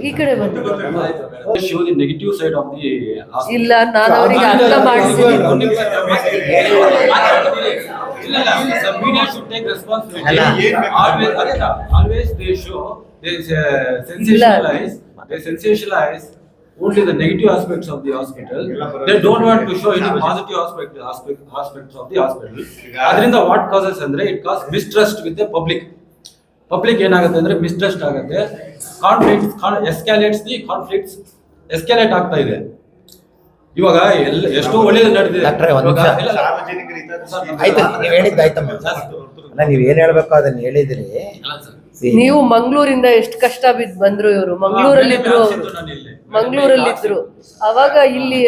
ಈ ಕಡೆ ಬನ್ನಿ. show the negative side of the hospital. ಇಲ್ಲ, ನಾನು ಅವರಿಗೆ ಅರ್ಥ ಮಾಡಿಸಿದ್ದೀನಿ. The media should take responsibility. Always they show, they sensationalize only the negative aspects of the hospital. They don't want to show any positive aspects of the hospital. Adrinda what causes andre, it causes mistrust with the public. Public ಏನಾಗುತ್ತೆ ಅಂದ್ರೆ ಮಿಸ್ಟ್ರಸ್ಟ್ ಆಗುತ್ತೆ, conflicts escalate ಆಗ್ತಾ ಇದೆ. ಇವಾಗ ಎಷ್ಟೋ ಒಳ್ಳೇದು ನಡೆದಿದೆ. ಆಯ್ತು, ನೀವು ಹೇಳಿದ್ದಾಯ್ತಮ್ಮ. ಅಲ್ಲ, ನೀವ್ ಏನ್ ಹೇಳ್ಬೇಕು ಅದನ್ನ ಹೇಳಿದ್ರಿ. ನೀವು ಮಂಗಳೂರಿಂದ ಎಷ್ಟು ಕಷ್ಟ ಬಿದ್ದು ಬಂದ್ರು ಇವರು. ಮಂಗಳೂರಲ್ಲಿದ್ರು ಅವಾಗ ಇಲ್ಲಿ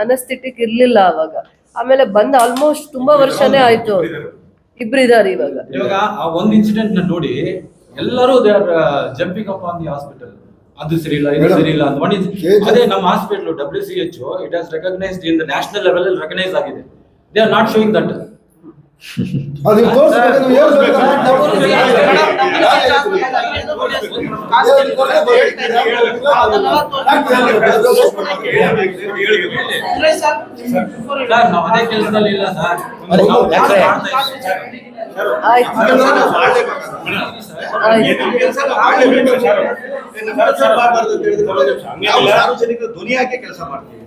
ಅನಸ್ಥೆಟಿಕ್ ಇರ್ಲಿಲ್ಲ ಅವಾಗ. ಆಮೇಲೆ ಬಂದ ಆಲ್ಮೋಸ್ಟ್ ತುಂಬಾ ವರ್ಷನೇ ಆಯ್ತು. ಇಬ್ರಿದಾರೆ ಇವಾಗ. ಆ ಒಂದು ಇನ್ಸಿಡೆಂಟ್ ನ ನೋಡಿ ಎಲ್ಲರೂ they are jumping up on the hospital. ಅದು ಸರಿ ಇಲ್ಲ, ಇದು ಸರಿ ಇಲ್ಲ ಅಂತ. ಅದೇ ನಮ್ಮ hospital WHO it has recognised in the national level ಅಲ್ಲಿ ರೆಕಗ್ನೈಸ್ ಆಗಿದೆ. They are not showing that. ನಾವು ಅದೇ ಕೆಲಸದಲ್ಲಿ ಇಲ್ಲ ಸರ್. ಸಾರ್ವಜನಿಕರ ಧ್ವನಿಯಾಗಿ ಕೆಲಸ ಮಾಡ್ತೀವಿ.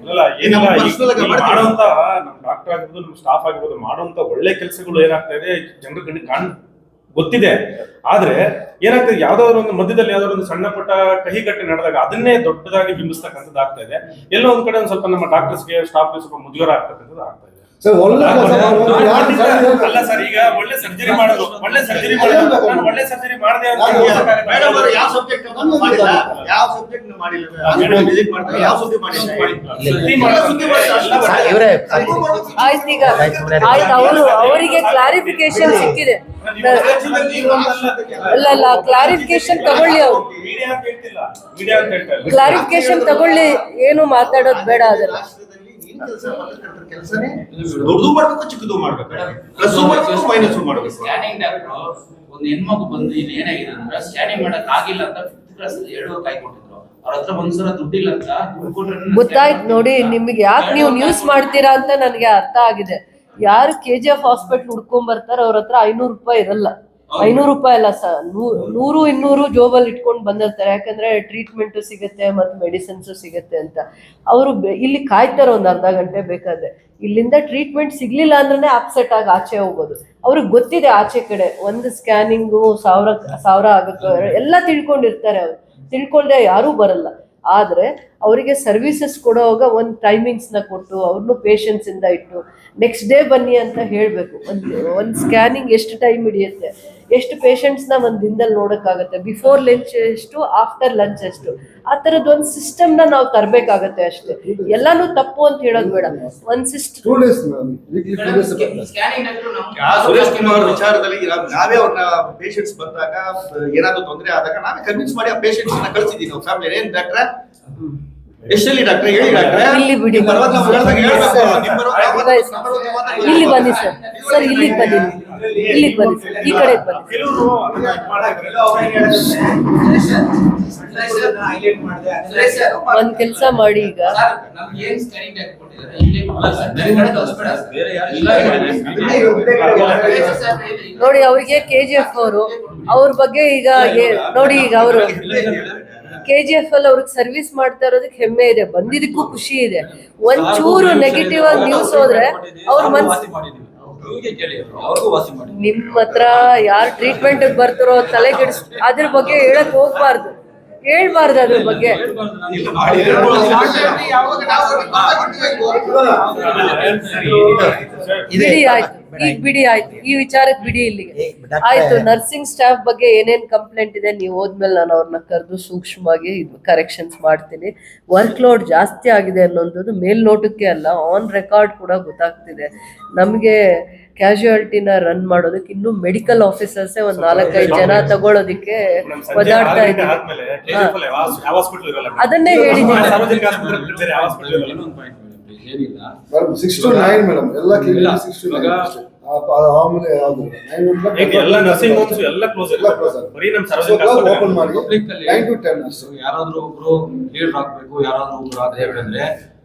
ಮಾಡುವಂತ ನಮ್ಮ ಡಾಕ್ಟರ್ ಆಗಿರ್ಬೋದು, ನಮ್ಮ ಸ್ಟಾಫ್ ಆಗಿರ್ಬೋದು, ಮಾಡುವಂತ ಒಳ್ಳೆ ಕೆಲಸಗಳು ಏನಾಗ್ತಾ ಇದೆ ಜನರಿಗೆ ಗೊತ್ತಿದೆ. ಆದ್ರೆ ಏನಾಗ್ತದೆ, ಯಾವ್ದಾದ್ರು ಒಂದು ಮಧ್ಯದಲ್ಲಿ ಯಾವ್ದಾದ್ರು ಒಂದು ಸಣ್ಣ ಪುಟ್ಟ ಕಹಿಘಟ್ಟೆ ನಡೆದಾಗ ಅದನ್ನೇ ದೊಡ್ಡದಾಗಿ ಬಿಂಬಿಸ್ತಕ್ಕಂಥದ್ದು ಆಗ್ತಾ ಇದೆ. ಎಲ್ಲೋ ಒಂದ್ ಕಡೆ ಒಂದ್ ಸ್ವಲ್ಪ ನಮ್ಮ ಡಾಕ್ಟರ್ಸ್ಗೆ ಸ್ಟಾಫ್ಗೆ ಸ್ವಲ್ಪ ಮುಜುಗರ ಆಗ್ತಕ್ಕಂಥದ್ದು ಆಗ್ತಾ ಇದೆ. ಅಲ್ಲ ಸರ್, ಈಗ ಒಳ್ಳೆ ಸರ್ಜರಿ ಮಾಡೋದು, ಒಳ್ಳೆ ಸರ್ಜರಿ ಮಾಡದೆ ಯಾವ ಸಬ್ಜೆಕ್ಟ್ ಮಾಡಿಲ್ಲ, ಯಾವ ಸಬ್ಜೆಕ್ಟ್ ಮಾಡಿಲ್ಲ, ವಿಸಿಟ್ ಮಾಡ್ತಾರೆ, ಯಾವ ಸುದ್ದಿ ಮಾಡಿಲ್ಲ. ಅವರಿಗೆ ಕ್ಲಾರಿಫಿಕೇಶನ್ ಸಿಕ್ಕಿದೆ. ಅಲ್ಲ, ಕ್ಲಾರಿಫಿಕೇಶನ್ ತಗೊಳ್ಳಿ. ಅವ್ರು ಕ್ಲಾರಿಫಿಕೇಶನ್ ತಗೊಳ್ಳಿ, ಏನು ಮಾತಾಡೋದು ಬೇಡ. ಅದೆಲ್ಲ ಕೆಲಸನೇ ದೊಡ್ಡದು ಮಾಡ್ಬೇಕು, ಚಿಕ್ಕದು ಮಾಡ್ಬೇಕು, ಪ್ಲಸ್ ಮಾಡ್ಬೇಕು, ಮೈನಸ್ ಮಾಡ್ಬೇಕು. ಸ್ಕ್ಯಾನಿಂಗ್ ಡಾಕ್ಟರ್ ಒಂದು ಹೆಣ್ಮಗು ಬಂದು ಇಲ್ಲಿ ಏನಾಗಿದೆ ಅಂದ್ರೆ ಸ್ಕ್ಯಾನಿಂಗ್ ಮಾಡಕ್ ಆಗಿಲ್ಲ ಅಂತ 5th ಕ್ಲಾಸ್ 7 ಕಾಯಿ ಕೊಟ್ಟಿದ್ರು. ಅವ್ರ ಹತ್ರ ಒಂದ್ಸಲ ದುಡ್ಡಿಲ್ಲ ಅಂತ ದುಡ್ಡು ಕೊಟ್ರೆ ಗೊತ್ತಾಯ್ತು ನೋಡಿ. ನಿಮ್ಗೆ ಯಾಕೆ ನೀವು ನ್ಯೂಸ್ ಮಾಡ್ತೀರಾ ಅಂತ ನನಗೆ ಅರ್ಥ ಆಗಿದೆ. ಯಾರು KGF ಹಾಸ್ಪಿಟಲ್ ಹುಡ್ಕೊಂಡ್ ಬರ್ತಾರ ಅವ್ರ ಹತ್ರ 500 ರೂಪಾಯಿ ಇರಲ್ಲ. 500 ರೂಪಾಯಿ ಅಲ್ಲ ಸರ್, 100 200 ಜೋಬಲ್ಲಿ ಇಟ್ಕೊಂಡು ಬಂದಿರ್ತಾರೆ. ಯಾಕಂದ್ರೆ ಟ್ರೀಟ್ಮೆಂಟ್ ಸಿಗುತ್ತೆ ಮತ್ತೆ ಮೆಡಿಸಿನ್ಸ್ ಸಿಗುತ್ತೆ ಅಂತ. ಅವರು ಇಲ್ಲಿ ಕಾಯ್ತಾರೆ ಒಂದ್ ಅರ್ಧ ಗಂಟೆ ಬೇಕಾದ್ರೆ. ಇಲ್ಲಿಂದ ಟ್ರೀಟ್ಮೆಂಟ್ ಸಿಗ್ಲಿಲ್ಲ ಅಂದ್ರೆ ಅಪ್ಸೆಟ್ ಆಗಿ ಆಚೆ ಹೋಗೋದು. ಅವ್ರಿಗೆ ಗೊತ್ತಿದೆ ಆಚೆ ಕಡೆ ಒಂದು ಸ್ಕ್ಯಾನಿಂಗು ಸಾವಿರ ಆಗುತ್ತೆ ಎಲ್ಲ ತಿಳ್ಕೊಂಡಿರ್ತಾರೆ. ಅವ್ರು ತಿಳ್ಕೊಂಡ್ರೆ ಯಾರೂ ಬರಲ್ಲ. ಆದ್ರೆ ಅವರಿಗೆ ಸರ್ವಿಸಸ್ ಕೊಡುವಾಗ ಒಂದು ಟೈಮಿಂಗ್ಸ್ ನ ಕೊಟ್ಟು ಅವ್ರನ್ನು ಪೇಷನ್ಸ್ ಇಂದ ಇಟ್ಟು ನೆಕ್ಸ್ಟ್ ಡೇ ಬನ್ನಿ ಅಂತ ಹೇಳ್ಬೇಕು. ಒಂದು ಸ್ಕ್ಯಾನಿಂಗ್ ಎಷ್ಟು ಟೈಮ್ ಹಿಡಿಯುತ್ತೆ, ಎಷ್ಟು ಪೇಷಂಟ್ಸ್ ನ ಒಂದ್ ದಿನದಲ್ಲಿ ನೋಡಕ್ಕಾಗತ್ತೆ, ಬಿಫೋರ್ ಲಂಚ್ ಎಷ್ಟು, ಆಫ್ಟರ್ ಲಂಚ್ ಎಷ್ಟು, ಆ ತರದ್ ಒಂದು ಸಿಸ್ಟಮ್ ನ ನಾವು ತರಬೇಕಾಗತ್ತೆ ಅಷ್ಟೇ. ಎಲ್ಲಾನು ತಪ್ಪು ಅಂತ ಹೇಳೋದು ಬೇಡ. ಒಂದ್ ಸಿಸ್ಟಮ್ ಸುರೇಶ್ ಕುಮಾರ್ ವಿಚಾರದಲ್ಲಿ ನಾವೇ ಅವ್ರನ್ನ ಪೇಷಂಟ್ಸ್ ಬಂದಾಗ ಏನಾದ್ರು ತೊಂದರೆ ಆದಾಗ ನಾವೇ ಕನ್ವಿನ್ಸ್ ಮಾಡಿ ಆ ಪೇಷಂಟ್ಸ್ ನ ಕಳ್ಸಿದೀವಿ ನಾವು ಫ್ಯಾಮಿಲಿ. ಏನ್ ಡಾಕ್ಟ್ರ ಎಷ್ಟಲ್ಲಿ ಡಾಕ್ಟ್ರ ಹೇಳಿ ಡಾಕ್ಟ್ರ, ಇಲ್ಲಿ ಬಿಡಿ, ಇಲ್ಲಿ ಬನ್ನಿ ಸರ್. ಸರ್ ಇಲ್ಲಿಗೆ ಬನ್ನಿ, ಇಲ್ಲಿಗೆ ಬನ್ನಿ ಸರ್, ಈ ಕಡೆ ಬನ್ನಿ. ಒಂದ್ ಕೆಲ್ಸ ಮಾಡಿ, ಈಗ ನೋಡಿ ಅವ್ರಿಗೆ KGF ಅವ್ರ ಬಗ್ಗೆ ಈಗ ನೋಡಿ, ಈಗ ಅವರು KGF ಅಲ್ಲಿ ಅವ್ರಿಗೆ ಸರ್ವಿಸ್ ಮಾಡ್ತಾ ಇರೋದಕ್ಕೆ ಹೆಮ್ಮೆ ಇದೆ, ಬಂದಿದ್ದಕ್ಕೂ ಖುಷಿ ಇದೆ. ಒಂಚೂರು ನೆಗೆಟಿವ್ ಆಗಿ ನ್ಯೂಸ್ ಹೋದ್ರೆ ಅವ್ರ ನಿಮ್ ಹತ್ರ ಯಾರು ಟ್ರೀಟ್ಮೆಂಟ್ ಬರ್ತಾರೋ ತಲೆ ಕೆಡಿಸ್ ಅದ್ರ ಬಗ್ಗೆ ಹೇಳಕ್ ಹೋಗ್ಬಾರ್ದು, ಹೇಳ್ಬಾರ್ದು ಅದ್ರ ಬಗ್ಗೆ. ಬಿಡಿ ಆಯ್ತು, ಈಗ ಬಿಡಿ ಆಯ್ತು, ಈ ವಿಚಾರಕ್ಕೆ ಬಿಡಿ. ಇಲ್ಲಿಗೆ ಆಯ್ತು. ನರ್ಸಿಂಗ್ ಸ್ಟಾಫ್ ಬಗ್ಗೆ ಏನೇನ್ ಕಂಪ್ಲೇಂಟ್ ಇದೆ ನೀವು ಹೋದ್ಮೇಲೆ ನಾನು ಅವ್ರನ್ನ ಕರೆದು ಸೂಕ್ಷ್ಮವಾಗಿ ಕರೆಕ್ಷನ್ಸ್ ಮಾಡ್ತೀನಿ. ವರ್ಕ್ ಲೋಡ್ ಜಾಸ್ತಿ ಆಗಿದೆ ಅನ್ನೋದು ಮೇಲ್ನೋಟಕ್ಕೆ ಅಲ್ಲ, ಆನ್ ರೆಕಾರ್ಡ್ ಕೂಡ ಗೊತ್ತಾಗ್ತಿದೆ ನಮ್ಗೆ. ಕ್ಯಾಶುಯಾಲಿಟಿನ ರನ್ ಮಾಡೋದಕ್ಕೆ ಇನ್ನು ಮೆಡಿಕಲ್ ಆಫೀಸರ್ಸ್ ಒಂದ್ 4-5 ಜನ ತಗೊಳ್ಳೋದಿಕ್ಕೆ ಒದ್ದಾಡ್ತಾ ಇದ್ದೀವಿ. ಅದನ್ನೇ ಹೇಳಿದ್ದೀನಿ. 6 to 9 ಮೇಡಮ್, ಎಲ್ಲ ಮಾಮೂಲಿ ಯಾವ್ದು ಈಗ ಎಲ್ಲ ನರ್ಸಿಂಗ್ ಹೋಮ್ಸ್ ಎಲ್ಲ ಕ್ಲೋಸ್ ಎಲ್ಲ close ಆಗಿದೆ. ಬರೀ ನಮ್ಮ ಸಾರ್ವಜನಿಕ ಓಪನ್ ಮಾಡಿ ಪಬ್ಲಿಕ್ ಅಲ್ಲಿ 9 to 10 ಅಷ್ಟೇ. ಯಾರಾದ್ರೂ ಒಬ್ರು ಲೀಡರ್ ಆಗ್ಬೇಕು, ಯಾರಾದ್ರೂ ಒಬ್ರು ಹೇಳಿದ್ರೆ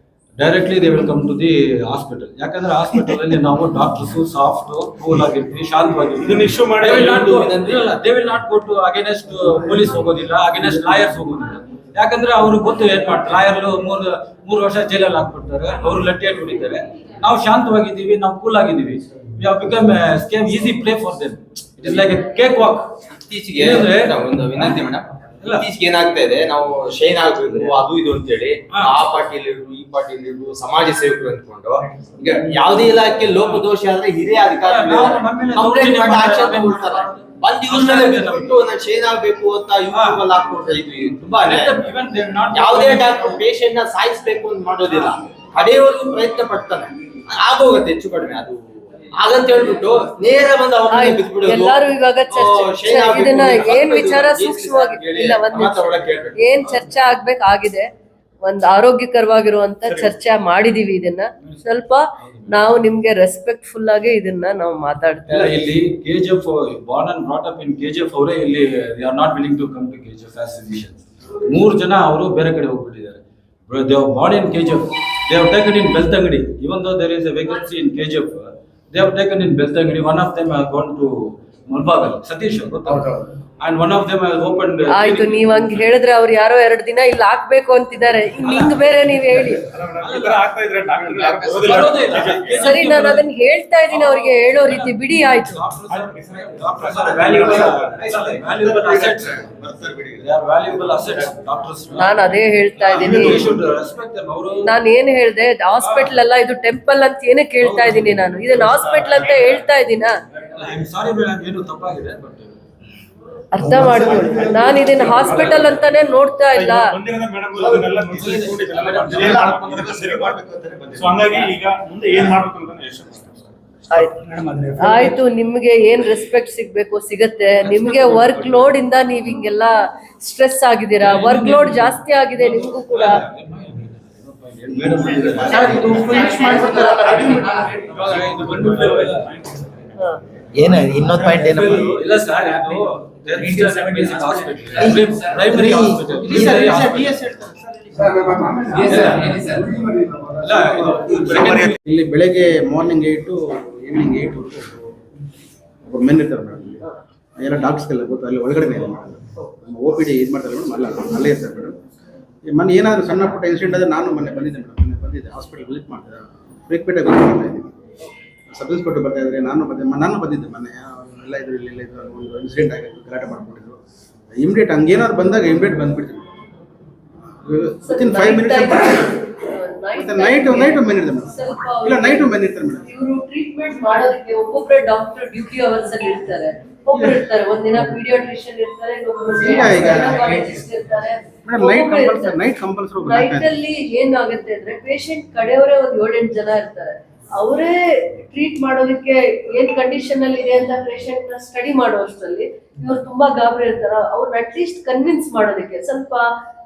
directly they will come to the hospital. ಯಾಕಂದ್ರೆ ಹಾಸ್ಪಿಟಲ್ ಅಲ್ಲಿ ನಾವು ಡಾಕ್ಟರ್ಸ್ ಸಾಫ್ಟ್ ಕೂಲ್ ಆಗಿರ್ತೀವಿ, ಶಾಂತವಾಗಿರ್ತೀವಿ. ಇದನ್ನ ಇಶ್ಯೂ ಮಾಡಿ they will not go to against police ಹೋಗೋದಿಲ್ಲ, ಅಗೇನೆಸ್ಟ್ ಲಾಯರ್ಸ್ ಹೋಗೋದಿಲ್ಲ. ಯಾಕಂದ್ರೆ ಅವ್ರಿಗೆ ಗೊತ್ತು ಏನ್ ಮಾಡ್ತಾರೆ, ಲಾಯರ್ ಮೂರು ವರ್ಷ ಜೈಲಲ್ಲಿ ಹಾಕ್ಬಿಡ್ತಾರೆ, ಅವರು ಲಟ್ಟಿಯಲ್ಲಿ ಹೊಡಿತಾರೆ. ನಾವು ಶಾಂತವಾಗಿದ್ದೀವಿ, ನಾವು ಕೂಲ್ ಆಗಿದ್ದೀವಿ. We have become easy play for them. It is like A cake walk. ಇತ್ತೀಚೆಗೆ ಒಂದು ವಿನಂತಿ ಮೇಡಮ್, ಇತ್ತೀಚೆಗೆ ಏನಾಗ್ತಾ ಇದೆ, ನಾವು ಶೈನ್ ಆಗ್ಬೇಕು ಅದು ಇದು ಅಂತೇಳಿ ಆ ಪಾರ್ಟಿಯಲ್ಲಿ ಇರು, ಈ ಪಾರ್ಟಿಯಲ್ಲಿ ಇರು, ಸಮಾಜ ಸೇವಕರು ಅಂದ್ಕೊಂಡು ಈಗ ಯಾವುದೇ ಇಲಾಖೆ ಲೋಪದೋಷ ಆದ್ರೆ ಹಿರಿಯ ಅಧಿಕಾರಿಗಳು ಕಂಪ್ಲೇಂಟ್ ಮಾಡಿ ಆಕ್ಷನ್ ತಗೊಳ್ತಾರೆ. ಒಂದ್ ದಿವಸದಲ್ಲಿ ಬಿಟ್ಟು ನಾನು ಶೈನ್ ಆಗ್ಬೇಕು ಅಂತ ಯೂಟ್ಯೂಬ್ ಅಲ್ಲಿ ಹಾಕ್ಕೊಡ್ತಾ ಇದ್ವಿ. ತುಂಬಾ ಯಾವುದೇ ಡಾಕ್ಟರ್ ಪೇಷಂಟ್ ನ ಸಾಯಿಸ್ಬೇಕು ಅಂತ ಮಾಡೋದಿಲ್ಲ, ಕಡೆಯವರೆಗೂ ಪ್ರಯತ್ನ ಪಡ್ತಾನೆ, ಆಗೋಗುತ್ತೆ ಹೆಚ್ಚು ಕಡಿಮೆ. ಅದು ಹಾಗಂತ ಹೇಳ್ಬಿಟ್ಟು ನೇರ ಬಂದು ಅವ್ರನ್ನ ಬಿಟ್ಬಿಡೋದು. ಎಲ್ಲಾರು ಇವಾಗ ಇದನ್ನ ಏನ್ ವಿಚಾರ ಸೂಕ್ಷ್ಮವಾಗಿ ಇಲ್ಲ, ಏನ್ ಚರ್ಚೆ ಆಗಿದೆ, ಒಂದ್ ಆರೋಗ್ಯಕರವಾಗಿರುವಂತ ಚರ್ಚೆ ಮಾಡಿದೀವಿ. ಇದನ್ನ ಸ್ವಲ್ಪ ನಾವು ನಿಮ್ಗೆ ರೆಸ್ಪೆಕ್ಟ್ಫುಲ್ ಆಗಿ ಇದನ್ನ ನಾವು ಮಾತಾಡ್ತೀವಿ. ಇಲ್ಲಿ KGF born and brought up in KGF ಅವರೇ ಇಲ್ಲಿ they are not willing to come to KGF as physicians. 3 ಜನ ಅವರು ಬೇರೆ ಕಡೆ ಹೋಗ್ಬಿಟ್ಟಿದ್ದಾರೆ. They are born in KGF. They have taken in Beltangadi. Even though there is a vacancy in KGF, they have taken in Beltangadi. One of them has gone to Mulbagal, Satish, and one of them has opened. ಆಯ್ತು, ನೀವ್ ಹಂಗ್ ಹೇಳಿದ್ರೆ ಅವ್ರು ಯಾರೋ 2 ದಿನ ಇಲ್ಲಿ ಹಾಕ್ಬೇಕು ಅಂತಿದ್ದಾರೆ. ಹಿಂಗ್ ಬೇರೆ ನೀವ್ ಹೇಳಿ. ಆಗ್ತಾ ಇದ್ರೆ ಡಾಕ್ಟರ್ ಯಾರು ಬರೋದಿಲ್ಲ. ಸರಿ, ನಾನು ಅದನ್ನ ಹೇಳ್ತಾ ಇದೀನಿ, ಅವ್ರಿಗೆ ಹೇಳೋ ರೀತಿ ಬಿಡಿ. ಆಯ್ತು, Doctors are valuable assets. They are valuable assets. Doctors. ನಾನು ಅದೇ ಹೇಳ್ತಾ ಇದೀನಿ. We should respect them. ಅವರು ನಾನು ಏನ್ ಹೇಳ್ದೆ, ಹಾಸ್ಪಿಟಲ್ ಅಲ್ಲ ಇದು ಟೆಂಪಲ್ ಅಂತ ಏನಕ್ಕೆ ಹೇಳ್ತಾ ಇದೀನಿ ನಾನು? ಇದನ್ನ ಹಾಸ್ಪಿಟಲ್ ಅಂತ ಹೇಳ್ತಾ ಇದೀನ? I'm sorry ಮೇಡಮ್, ಏನು ತಪ್ಪಾಗಿದೆ, ಬಟ್ ಅರ್ಥ ಮಾಡ್ಕೊಳ್ಳಿ. ನಾನು ಇದನ್ನ ಹಾಸ್ಪಿಟಲ್ ಅಂತಾನೆ ನೋಡ್ತಾ ಇಲ್ಲ. ಸೊ ಹಂಗಾಗಿ ಈಗ ಮುಂದೆ ಏನ್ ಮಾಡ್ಬೇಕು ಅಂತ ಆಯ್ತು, ನಿಮ್ಗೆ ಏನ್ ರೆಸ್ಪೆಕ್ಟ್ ಸಿಗ್ಬೇಕು ಸಿಗತ್ತೆ. ನಿಮ್ಗೆ ವರ್ಕ್ ಲೋಡ್ ಇಂದ ನೀವ್ ಹಿಂಗೆಲ್ಲ ಸ್ಟ್ರೆಸ್ ಆಗಿದ್ದೀರಾ, ವರ್ಕ್ ಲೋಡ್ ಜಾಸ್ತಿ ಆಗಿದೆ ನಿಮ್ಗೂ ಕೂಡ. ಏನ ಇನ್ನೊಂದು ಪಾಯಿಂಟ್ ಏನಪ್ಪ? ಇಲ್ಲ ಸರ್, ಇದು ಪ್ರೈಮರಿ ಹಾಸ್ಪಿಟಲ್. ಇಲ್ಲಿ ಬೆಳಗ್ಗೆ ಮಾರ್ನಿಂಗ್ 8 to ಈವ್ನಿಂಗ್ 8 ಒಬ್ಬರು ಮೆನ್ ಇರ್ತಾರೆ ಮೇಡಮ್. ಎಲ್ಲ ಡಾಕ್ಟರ್ಸ್ಗೆಲ್ಲ ಗೊತ್ತು, ಅಲ್ಲಿ ಒಳಗಡೆ OPD ಇದು ಮಾಡ್ತಾರೆ ಮೇಡಮ್, ಅಲ್ಲೇ ಇರ್ತಾರೆ ಮೇಡಮ್. ಮೊನ್ನೆ ಏನಾದರೂ ಸಣ್ಣ ಪುಟ್ಟ ಇನ್ಸಿಡೆಂಟ್ ಆದರೆ ನಾನು ಮೊನ್ನೆ ಬಂದಿದ್ದೆ ಮೇಡಮ್, ಬಂದಿದ್ದೆ ಹಾಸ್ಪಿಟಲ್ ವಿಸಿಟ್ ಮಾಡಿದೆ, ಫ್ರೀಕ್ವೆಂಟಾಗಿ ವಿಸಿಟ್ ಮಾಡ್ತಾ ಇದ್ದೀನಿ. ಸಬ್ ಇನ್ಸ್ಪೆಕ್ಟರ್ ಬರ್ತಾ ಇದ್ದಾರೆ, ನಾನು ಬಂದಿದ್ದೆ ಮೊನ್ನೆ. ಎಲ್ಲ ಇದ್ರು, ಇಲ್ಲ ಒಂದು ಇನ್ಸಿಡೆಂಟ್ ಆಗಿತ್ತು, ಗಲಾಟೆ ಮಾಡ್ಕೊಂಡಿದ್ರು. ಇಮಿಡಿಯೇಟ್ ಹಂಗೇನಾದ್ರು ಬಂದಾಗ ಇಮಿಡಿಯೇಟ್ ಬಂದ್ಬಿಡ್ತೀವಿ. ವಿತಿನ್ 5 minutes ನೈಟ್ ಮೆನ್ ಇರ್ತಾರೆ ಮೇಡಮ್. ಇಲ್ಲ, ನೈಟ್ ಮೆನ್ ಇರ್ತಾರೆ ಮೇಡಮ್. ಇವರು ಟ್ರೀಟ್ಮೆಂಟ್ ಮಾಡೋದಕ್ಕೆ ಒಬ್ಬೊಬ್ಬರೇ ಡಾಕ್ಟರ್ ಡ್ಯೂಟಿ ಅವರ್ಸ್ ಅಲ್ಲಿ ಇರ್ತಾರೆ. ಒಬ್ಬರು ಇರ್ತಾರೆ, ಒಂದಿನ ಪೀಡಿಯಾಟ್ರಿಷಿಯನ್ ಇರ್ತಾರೆ, ನೈಟ್ ಕಂಪಲ್ಸರಿ. ನೈಟ್ ಅಲ್ಲಿ ಏನಾಗುತ್ತೆ ಅಂದ್ರೆ ಪೇಷಂಟ್ ಕಡೆಯವರೇ ಒಂದ್ 7-8 ಜನ ಇರ್ತಾರೆ. ಅವರೇ ಟ್ರೀಟ್ ಮಾಡೋದಕ್ಕೆ ಏನ್ ಕಂಡೀಷನ್ ಅಲ್ಲಿ ಇದೆ ಅಂತ ಪೇಷಂಟ್ ನ ಸ್ಟಡಿ ಮಾಡುವಷ್ಟರಲ್ಲಿ ಇವ್ರು ತುಂಬಾ ಗಾಬರಿ ಇರ್ತಾರ. ಅವ್ರನ್ನ ಅಟ್ಲೀಸ್ಟ್ ಕನ್ವಿನ್ಸ್ ಮಾಡೋದಕ್ಕೆ ಸ್ವಲ್ಪ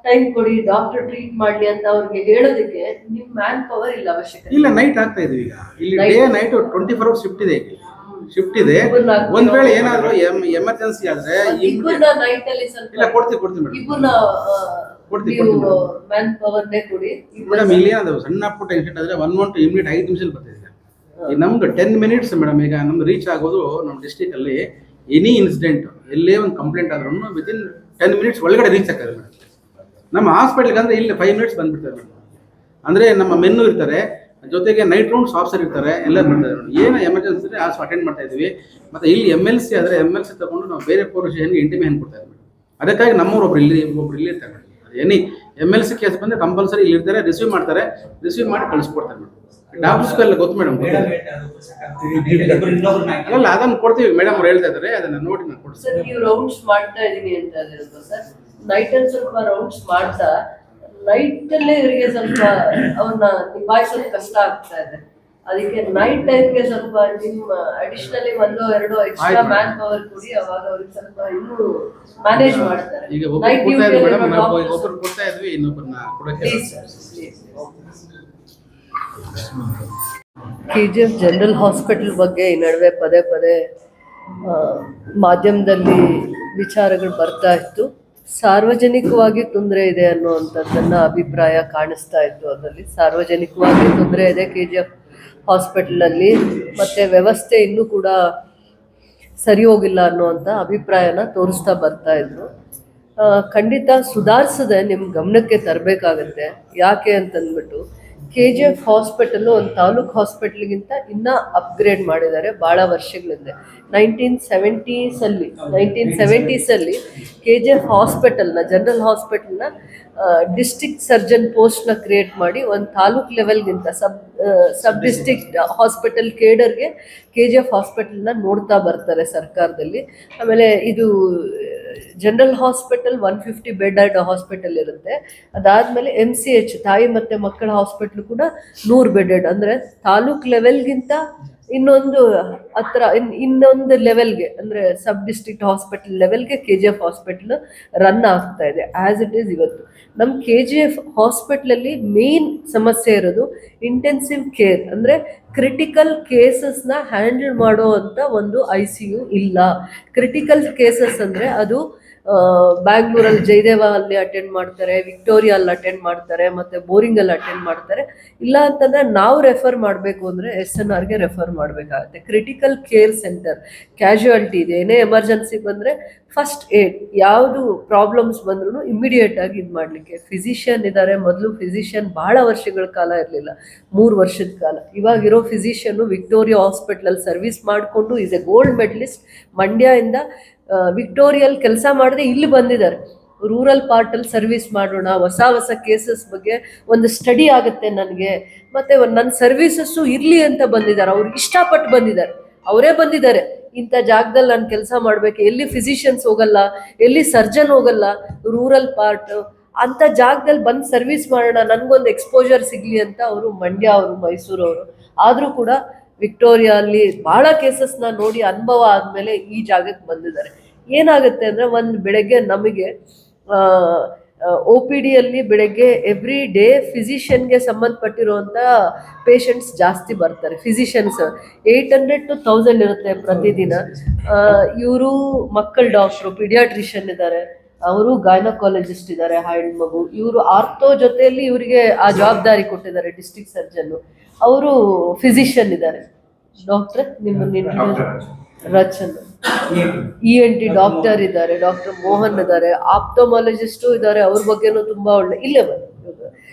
ಟೈಮ್ ಕೊಡಿ, ಡಾಕ್ಟರ್ ಟ್ರೀಟ್ ಮಾಡ್ಲಿ ಅಂತ ಅವ್ರಿಗೆ ಹೇಳೋದಕ್ಕೆ ನಿಮ್ ಮ್ಯಾನ್ ಪವರ್ ಇಲ್ಲ ಅವಶ್ಯಕತೆ ಇಲ್ಲ. ನೈಟ್ ಆಗ್ತಾ ಇದೀವಿ ಈಗ, ಇಲ್ಲಿ ಡೇ ನೈಟ್ 24 hours ಶಿಫ್ಟ್ ಇದೆ. ಶಿಫ್ಟ್ ಇದೆ. ಒಂದ್ ವೇಳೆ ಏನಾದ್ರು ಎಮರ್ಜೆನ್ಸಿ ಆದ್ರೆ ನೈಟ್ ಅಲ್ಲಿ ಸ್ವಲ್ಪ ಇಲ್ಲ ಕೊಡ್ತೀವಿ ಮೇಡಮ್, ಇಬ್ಬರನ್ನ ಮ್ಯಾನ್ ಪವರ್ ನೇ ಕೊಡಿ ಮೇಡಮ್. ಇಲ್ಲಿ ಏನಾದ್ರು ಸಣ್ಣ ಪುಟ್ಟ ಇನ್ಸಿಡೆಂಟ್ ಆದ್ರೆ 112 ಇಮಿಡಿಯೇಟ್ 5 ನಿಮಿಷದಲ್ಲಿ ಬರ್ತಿದೆ. ಈಗ ನಮ್ದು 10 minutes ಮೇಡಮ್. ಈಗ ನಮ್ದು ರೀಚ್ ಆಗೋದು ನಮ್ಮ ಡಿಸ್ಟ್ರಿಕ್ಟ್ ಅಲ್ಲಿ ಎನಿ ಇನ್ಸಿಡೆಂಟ್, ಎಲ್ಲೇ ಒಂದು ಕಂಪ್ಲೇಂಟ್ ಆದ್ರೂ ವಿತಿನ್ 10 minutes ಒಳಗಡೆ ರೀಚ್ ಆಗ್ತದೆ ಮೇಡಮ್. ನಮ್ಮ ಹಾಸ್ಪಿಟಲ್ಗೆ ಅಂದ್ರೆ ಇಲ್ಲಿ 5 minutes ಬಂದ್ಬಿಡ್ತಾರೆ ಮೇಡಮ್. ಅಂದ್ರೆ ನಮ್ಮ ಮೆನ್ನು ಇರ್ತಾರೆ, ಜೊತೆಗೆ ನೈಟ್ ರೌಂಡ್ಸ್ ಆಫೀಸರ್ ಇರ್ತಾರೆ, ಎಲ್ಲ ಬರ್ತಾರೆ. ಏನೋ ಎಮರ್ಜೆನ್ಸಿ ಇದೆ ಅಟೆಂಡ್ ಮಾಡ್ತಾ ಇದ್ವಿ. ಮತ್ತೆ ಇಲ್ಲಿ MLC ಆದರೆ MLC ತಗೊಂಡು ನಾವು ಬೇರೆ ಪೊಲೀಸ್ ಸ್ಟೇಷನ್ಗೆ ಇಂಟಿಮೇಷನ್ ಕೊಡ್ತಾ ಇದ್ವಿ. ಅದಕ್ಕಾಗಿ ನಮ್ಮವ್ರು ಒಬ್ರು ಇಲ್ಲಿ ಇರ್ತಾರೆ. ಎನಿ MLC ಕೇಸ್ ಬಂದರೆ ಕಂಪಲ್ಸರಿ ಇಲ್ಲಿ ಇರ್ತಾರೆ, ರಿಸೀವ್ ಮಾಡ್ತಾರೆ, ರಿಸೀವ್ ಮಾಡಿ ಕಳಿಸ್ಕೊಡ್ತಾರೆ ಮೇಡಮ್. ಡಾಕ್ಟರ್ಸ್ಗೆಲ್ಲ ಗೊತ್ತು ಮೇಡಮ್. ಅಲ್ಲ, ಅದನ್ನು ಕೊಡ್ತೀವಿ ಮೇಡಮ್, ಅವ್ರು ಹೇಳ್ತಾ ಇದ್ದಾರೆ, ಅದನ್ನ ನೋಡಿ ನಾನು ಕೊಡ್ತೀನಿ. ಸರ್, ನೀವು ರೌಂಡ್ಸ್ ಮಾಡ್ತಾ ಇದೀನಿ ಅಂತ ಹೇಳಿದ್ರು ಸರ್. ನೈಟ್ ಅಲ್ಲಿ ಸ್ವಲ್ಪ ರೌಂಡ್ಸ್ ಮಾಡ್ತಾ ನೈಟ್ ಅಲ್ಲೇ ಇವರಿಗೆ ಸ್ವಲ್ಪ ಅವ್ರನ್ನ ನಿಭಾಯಿಸೋದು ಕಷ್ಟ ಆಗ್ತಾ ಇದೆ. ಅದಕ್ಕೆ ನೈಟ್ ಟೈಮ್ಗೆ ಸ್ವಲ್ಪ ನಿಮ್ಮ ಅಡಿಷನಲಿ 1-2 ಎಕ್ಸ್ಟ್ರಾ ಮ್ಯಾನ್ ಪವರ್ ಕೊಡಿ, ಅವಾಗ ಅವ್ರಿಗೆ ಸ್ವಲ್ಪ ಇನ್ನೂ ಮ್ಯಾನೇಜ್ ಮಾಡ್ತಾರೆ. ಈಗ ಒಬ್ಬರು ಕೊಡ್ತಾ ಇದ್ವಿ, ಇನ್ನೊಬ್ಬರನ್ನ ಕೊಡಕ್ಕೆ KGF ಜನರಲ್ ಹಾಸ್ಪಿಟಲ್ ಬಗ್ಗೆ ಈ ನಡುವೆ ಪದೇ ಪದೇ ಮಾಧ್ಯಮದಲ್ಲಿ ವಿಚಾರಗಳು ಬರ್ತಾ ಇತ್ತು. ಸಾರ್ವಜನಿಕವಾಗಿ ತೊಂದರೆ ಇದೆ ಅನ್ನುವಂಥದ್ದನ್ನ ಅಭಿಪ್ರಾಯ ಕಾಣಿಸ್ತಾ ಇತ್ತು. ಅದರಲ್ಲಿ ಸಾರ್ವಜನಿಕವಾಗಿ ತೊಂದರೆ ಇದೆ KGF ಹಾಸ್ಪಿಟಲಲ್ಲಿ, ಮತ್ತು ವ್ಯವಸ್ಥೆ ಇನ್ನೂ ಕೂಡ ಸರಿ ಹೋಗಿಲ್ಲ ಅನ್ನುವಂಥ ಅಭಿಪ್ರಾಯನ ತೋರಿಸ್ತಾ ಬರ್ತಾ ಇದ್ರು. ಖಂಡಿತ ಸುಧಾರಿಸದೆ ನಿಮ್ಮ ಗಮನಕ್ಕೆ ತರಬೇಕಾಗತ್ತೆ. ಯಾಕೆ ಅಂತಂದ್ಬಿಟ್ಟು KGF ಹಾಸ್ಪಿಟಲು ಒಂದು ತಾಲೂಕ್ ಹಾಸ್ಪಿಟಲ್ಗಿಂತ ಇನ್ನೂ ಅಪ್ಗ್ರೇಡ್ ಮಾಡಿದ್ದಾರೆ ಭಾಳ ವರ್ಷಗಳಿಂದ. 1970ಸಲ್ಲಿ KGF ಹಾಸ್ಪಿಟಲ್ನ ಜನರಲ್ ಹಾಸ್ಪಿಟಲ್ನ ಡಿಸ್ಟ್ರಿಕ್ಟ್ ಸರ್ಜನ್ ಪೋಸ್ಟ್ನ ಕ್ರಿಯೇಟ್ ಮಾಡಿ ಒಂದು ತಾಲೂಕ್ ಲೆವೆಲ್ಗಿಂತ ಸಬ್ ಡಿಸ್ಟ್ರಿಕ್ಟ್ ಹಾಸ್ಪಿಟಲ್ ಕೇಡರ್ಗೆ KGF ಹಾಸ್ಪಿಟಲ್ನ ನೋಡ್ತಾ ಬರ್ತಾರೆ ಸರ್ಕಾರದಲ್ಲಿ. ಆಮೇಲೆ ಇದು ಜನರಲ್ ಹಾಸ್ಪಿಟಲ್ 150 ಬೆಡ್ ಹಾಸ್ಪಿಟಲ್ ಇರುತ್ತೆ. ಅದಾದಮೇಲೆ MCH ತಾಯಿ ಮತ್ತು ಮಕ್ಕಳ ಹಾಸ್ಪಿಟ್ಲು ಕೂಡ 100 ಬೆಡೆಡ್, ಅಂದರೆ ತಾಲೂಕ್ ಲೆವೆಲ್ಗಿಂತ ಇನ್ನೊಂದು ಇನ್ನೊಂದು ಲೆವೆಲ್ಗೆ, ಅಂದರೆ ಸಬ್ ಡಿಸ್ಟ್ರಿಕ್ಟ್ ಹಾಸ್ಪಿಟಲ್ ಲೆವೆಲ್ಗೆ KGF ಹಾಸ್ಪಿಟಲ್ ರನ್ ಆಗ್ತಾ ಇದೆ ಆ್ಯಸ್ ಇಟ್ ಈಸ್ ಇವತ್ತು. ನಮ್ಮ KGF ಹಾಸ್ಪಿಟ್ಲಲ್ಲಿ ಮೇನ್ ಸಮಸ್ಯೆ ಇರೋದು ಇಂಟೆನ್ಸಿವ್ ಕೇರ್, ಅಂದರೆ ಕ್ರಿಟಿಕಲ್ ಕೇಸಸ್ನ ಹ್ಯಾಂಡಲ್ ಮಾಡೋ ಅಂಥ ಒಂದು ICU ಇಲ್ಲ. ಕ್ರಿಟಿಕಲ್ ಕೇಸಸ್ ಅಂದರೆ ಅದು ಬ್ಯಾಂಗ್ಳೂರಲ್ಲಿ ಜಯದೇವ ಅಲ್ಲಿ ಅಟೆಂಡ್ ಮಾಡ್ತಾರೆ, ವಿಕ್ಟೋರಿಯಾ ಅಲ್ಲಿ ಅಟೆಂಡ್ ಮಾಡ್ತಾರೆ, ಮತ್ತು ಬೋರಿಂಗಲ್ಲಿ ಅಟೆಂಡ್ ಮಾಡ್ತಾರೆ. ಇಲ್ಲ ಅಂತಂದರೆ ನಾವು ರೆಫರ್ ಮಾಡಬೇಕು ಅಂದರೆ SNRಗೆ ರೆಫರ್ ಮಾಡಬೇಕಾಗತ್ತೆ. ಕ್ರಿಟಿಕಲ್ ಕೇರ್ ಸೆಂಟರ್, ಕ್ಯಾಶುಯಾಲಿಟಿ ಇದೆ, ಏನೇ ಎಮರ್ಜೆನ್ಸಿ ಬಂದರೆ ಫಸ್ಟ್ ಏಡ್, ಯಾವುದು ಪ್ರಾಬ್ಲಮ್ಸ್ ಬಂದ್ರೂ ಇಮ್ಮಿಡಿಯೇಟಾಗಿ ಇದು ಮಾಡಲಿಕ್ಕೆ ಫಿಸಿಷಿಯನ್ ಇದ್ದಾರೆ. ಮೊದಲು ಫಿಸಿಷಿಯನ್ ಭಾಳ ವರ್ಷಗಳ ಕಾಲ ಇರಲಿಲ್ಲ, 3 ವರ್ಷದ ಕಾಲ. ಇವಾಗಿರೋ ಫಿಸಿಷಿಯನ್ನು ವಿಕ್ಟೋರಿಯಾ ಹಾಸ್ಪಿಟ್ಲಲ್ಲಿ ಸರ್ವಿಸ್ ಮಾಡಿಕೊಂಡು ಈಸ್ ಎ ಗೋಲ್ಡ್ ಮೆಡಲಿಸ್ಟ್. ಮಂಡ್ಯದಿಂದ ವಿಕ್ಟೋರಿಯಲ್ ಕೆಲಸ ಮಾಡದೆ ಇಲ್ಲಿ ಬಂದಿದ್ದಾರೆ. ರೂರಲ್ ಪಾರ್ಟಲ್ಲಿ ಸರ್ವಿಸ್ ಮಾಡೋಣ, ಹೊಸ ಕೇಸಸ್ ಬಗ್ಗೆ ಒಂದು ಸ್ಟಡಿ ಆಗುತ್ತೆ ನನಗೆ, ಮತ್ತು ನನ್ನ ಸರ್ವೀಸಸ್ಸು ಇರಲಿ ಅಂತ ಬಂದಿದ್ದಾರೆ. ಅವ್ರು ಇಷ್ಟಪಟ್ಟು ಬಂದಿದ್ದಾರೆ, ಅವರೇ ಬಂದಿದ್ದಾರೆ. ಇಂಥ ಜಾಗದಲ್ಲಿ ನಾನು ಕೆಲಸ ಮಾಡಬೇಕು, ಎಲ್ಲಿ ಫಿಸಿಷಿಯನ್ಸ್ ಹೋಗಲ್ಲ, ಎಲ್ಲಿ ಸರ್ಜನ್ ಹೋಗಲ್ಲ, ರೂರಲ್ ಪಾರ್ಟ್ ಅಂಥ ಜಾಗದಲ್ಲಿ ಬಂದು ಸರ್ವಿಸ್ ಮಾಡೋಣ, ನನಗೊಂದು ಎಕ್ಸ್ಪೋಜರ್ ಸಿಗಲಿ ಅಂತ ಅವರು ಮಂಡ್ಯ ಅವರು, ಮೈಸೂರವರು. ಆದರೂ ಕೂಡ ವಿಕ್ಟೋರಿಯಾ ಅಲ್ಲಿ ಭಾಳ ಕೇಸಸ್ನ ನೋಡಿ ಅನುಭವ ಆದಮೇಲೆ ಈ ಜಾಗಕ್ಕೆ ಬಂದಿದ್ದಾರೆ. ಏನಾಗುತ್ತೆ ಅಂದರೆ ಒಂದು ಬೆಳಗ್ಗೆ ನಮಗೆ OPDಯಲ್ಲಿ ಬೆಳಗ್ಗೆ ಎವ್ರಿ ಡೇ ಫಿಸಿಷಿಯನ್ಗೆ ಸಂಬಂಧಪಟ್ಟಿರುವಂಥ ಪೇಷಂಟ್ಸ್ ಜಾಸ್ತಿ ಬರ್ತಾರೆ. ಫಿಸಿಷಿಯನ್ಸ್ 800 to 1000 ಇರುತ್ತೆ ಪ್ರತಿದಿನ. ಇವರು ಮಕ್ಕಳ ಡಾಕ್ಟ್ರು, ಪಿಡಿಯಾಟ್ರಿಷಿಯನ್ ಇದ್ದಾರೆ, ಅವರು ಗೈನಕಾಲಜಿಸ್ಟ್ ಇದ್ದಾರೆ, ಹೆಣ್ಮಗು. ಇವರು ಆರ್ಥೋ ಜೊತೆಯಲ್ಲಿ ಇವರಿಗೆ ಆ ಜವಾಬ್ದಾರಿ ಕೊಟ್ಟಿದ್ದಾರೆ ಡಿಸ್ಟ್ರಿಕ್ಟ್ ಸರ್ಜನ್ನು. ಅವರು ಫಿಸಿಷಿಯನ್ ಇದ್ದಾರೆ. ಡಾಕ್ಟ್ರೆ ರಚನ್ ENT ಡಾಕ್ಟರ್ ಇದ್ದಾರೆ, ಡಾಕ್ಟರ್ ಮೋಹನ್ ಇದ್ದಾರೆ, ಆಪ್ಟೋಮಾಲಜಿಸ್ಟು ಇದ್ದಾರೆ, ಅವ್ರ ಬಗ್ಗೆನೂ ತುಂಬ ಒಳ್ಳೆ. ಇಲ್ಲೇ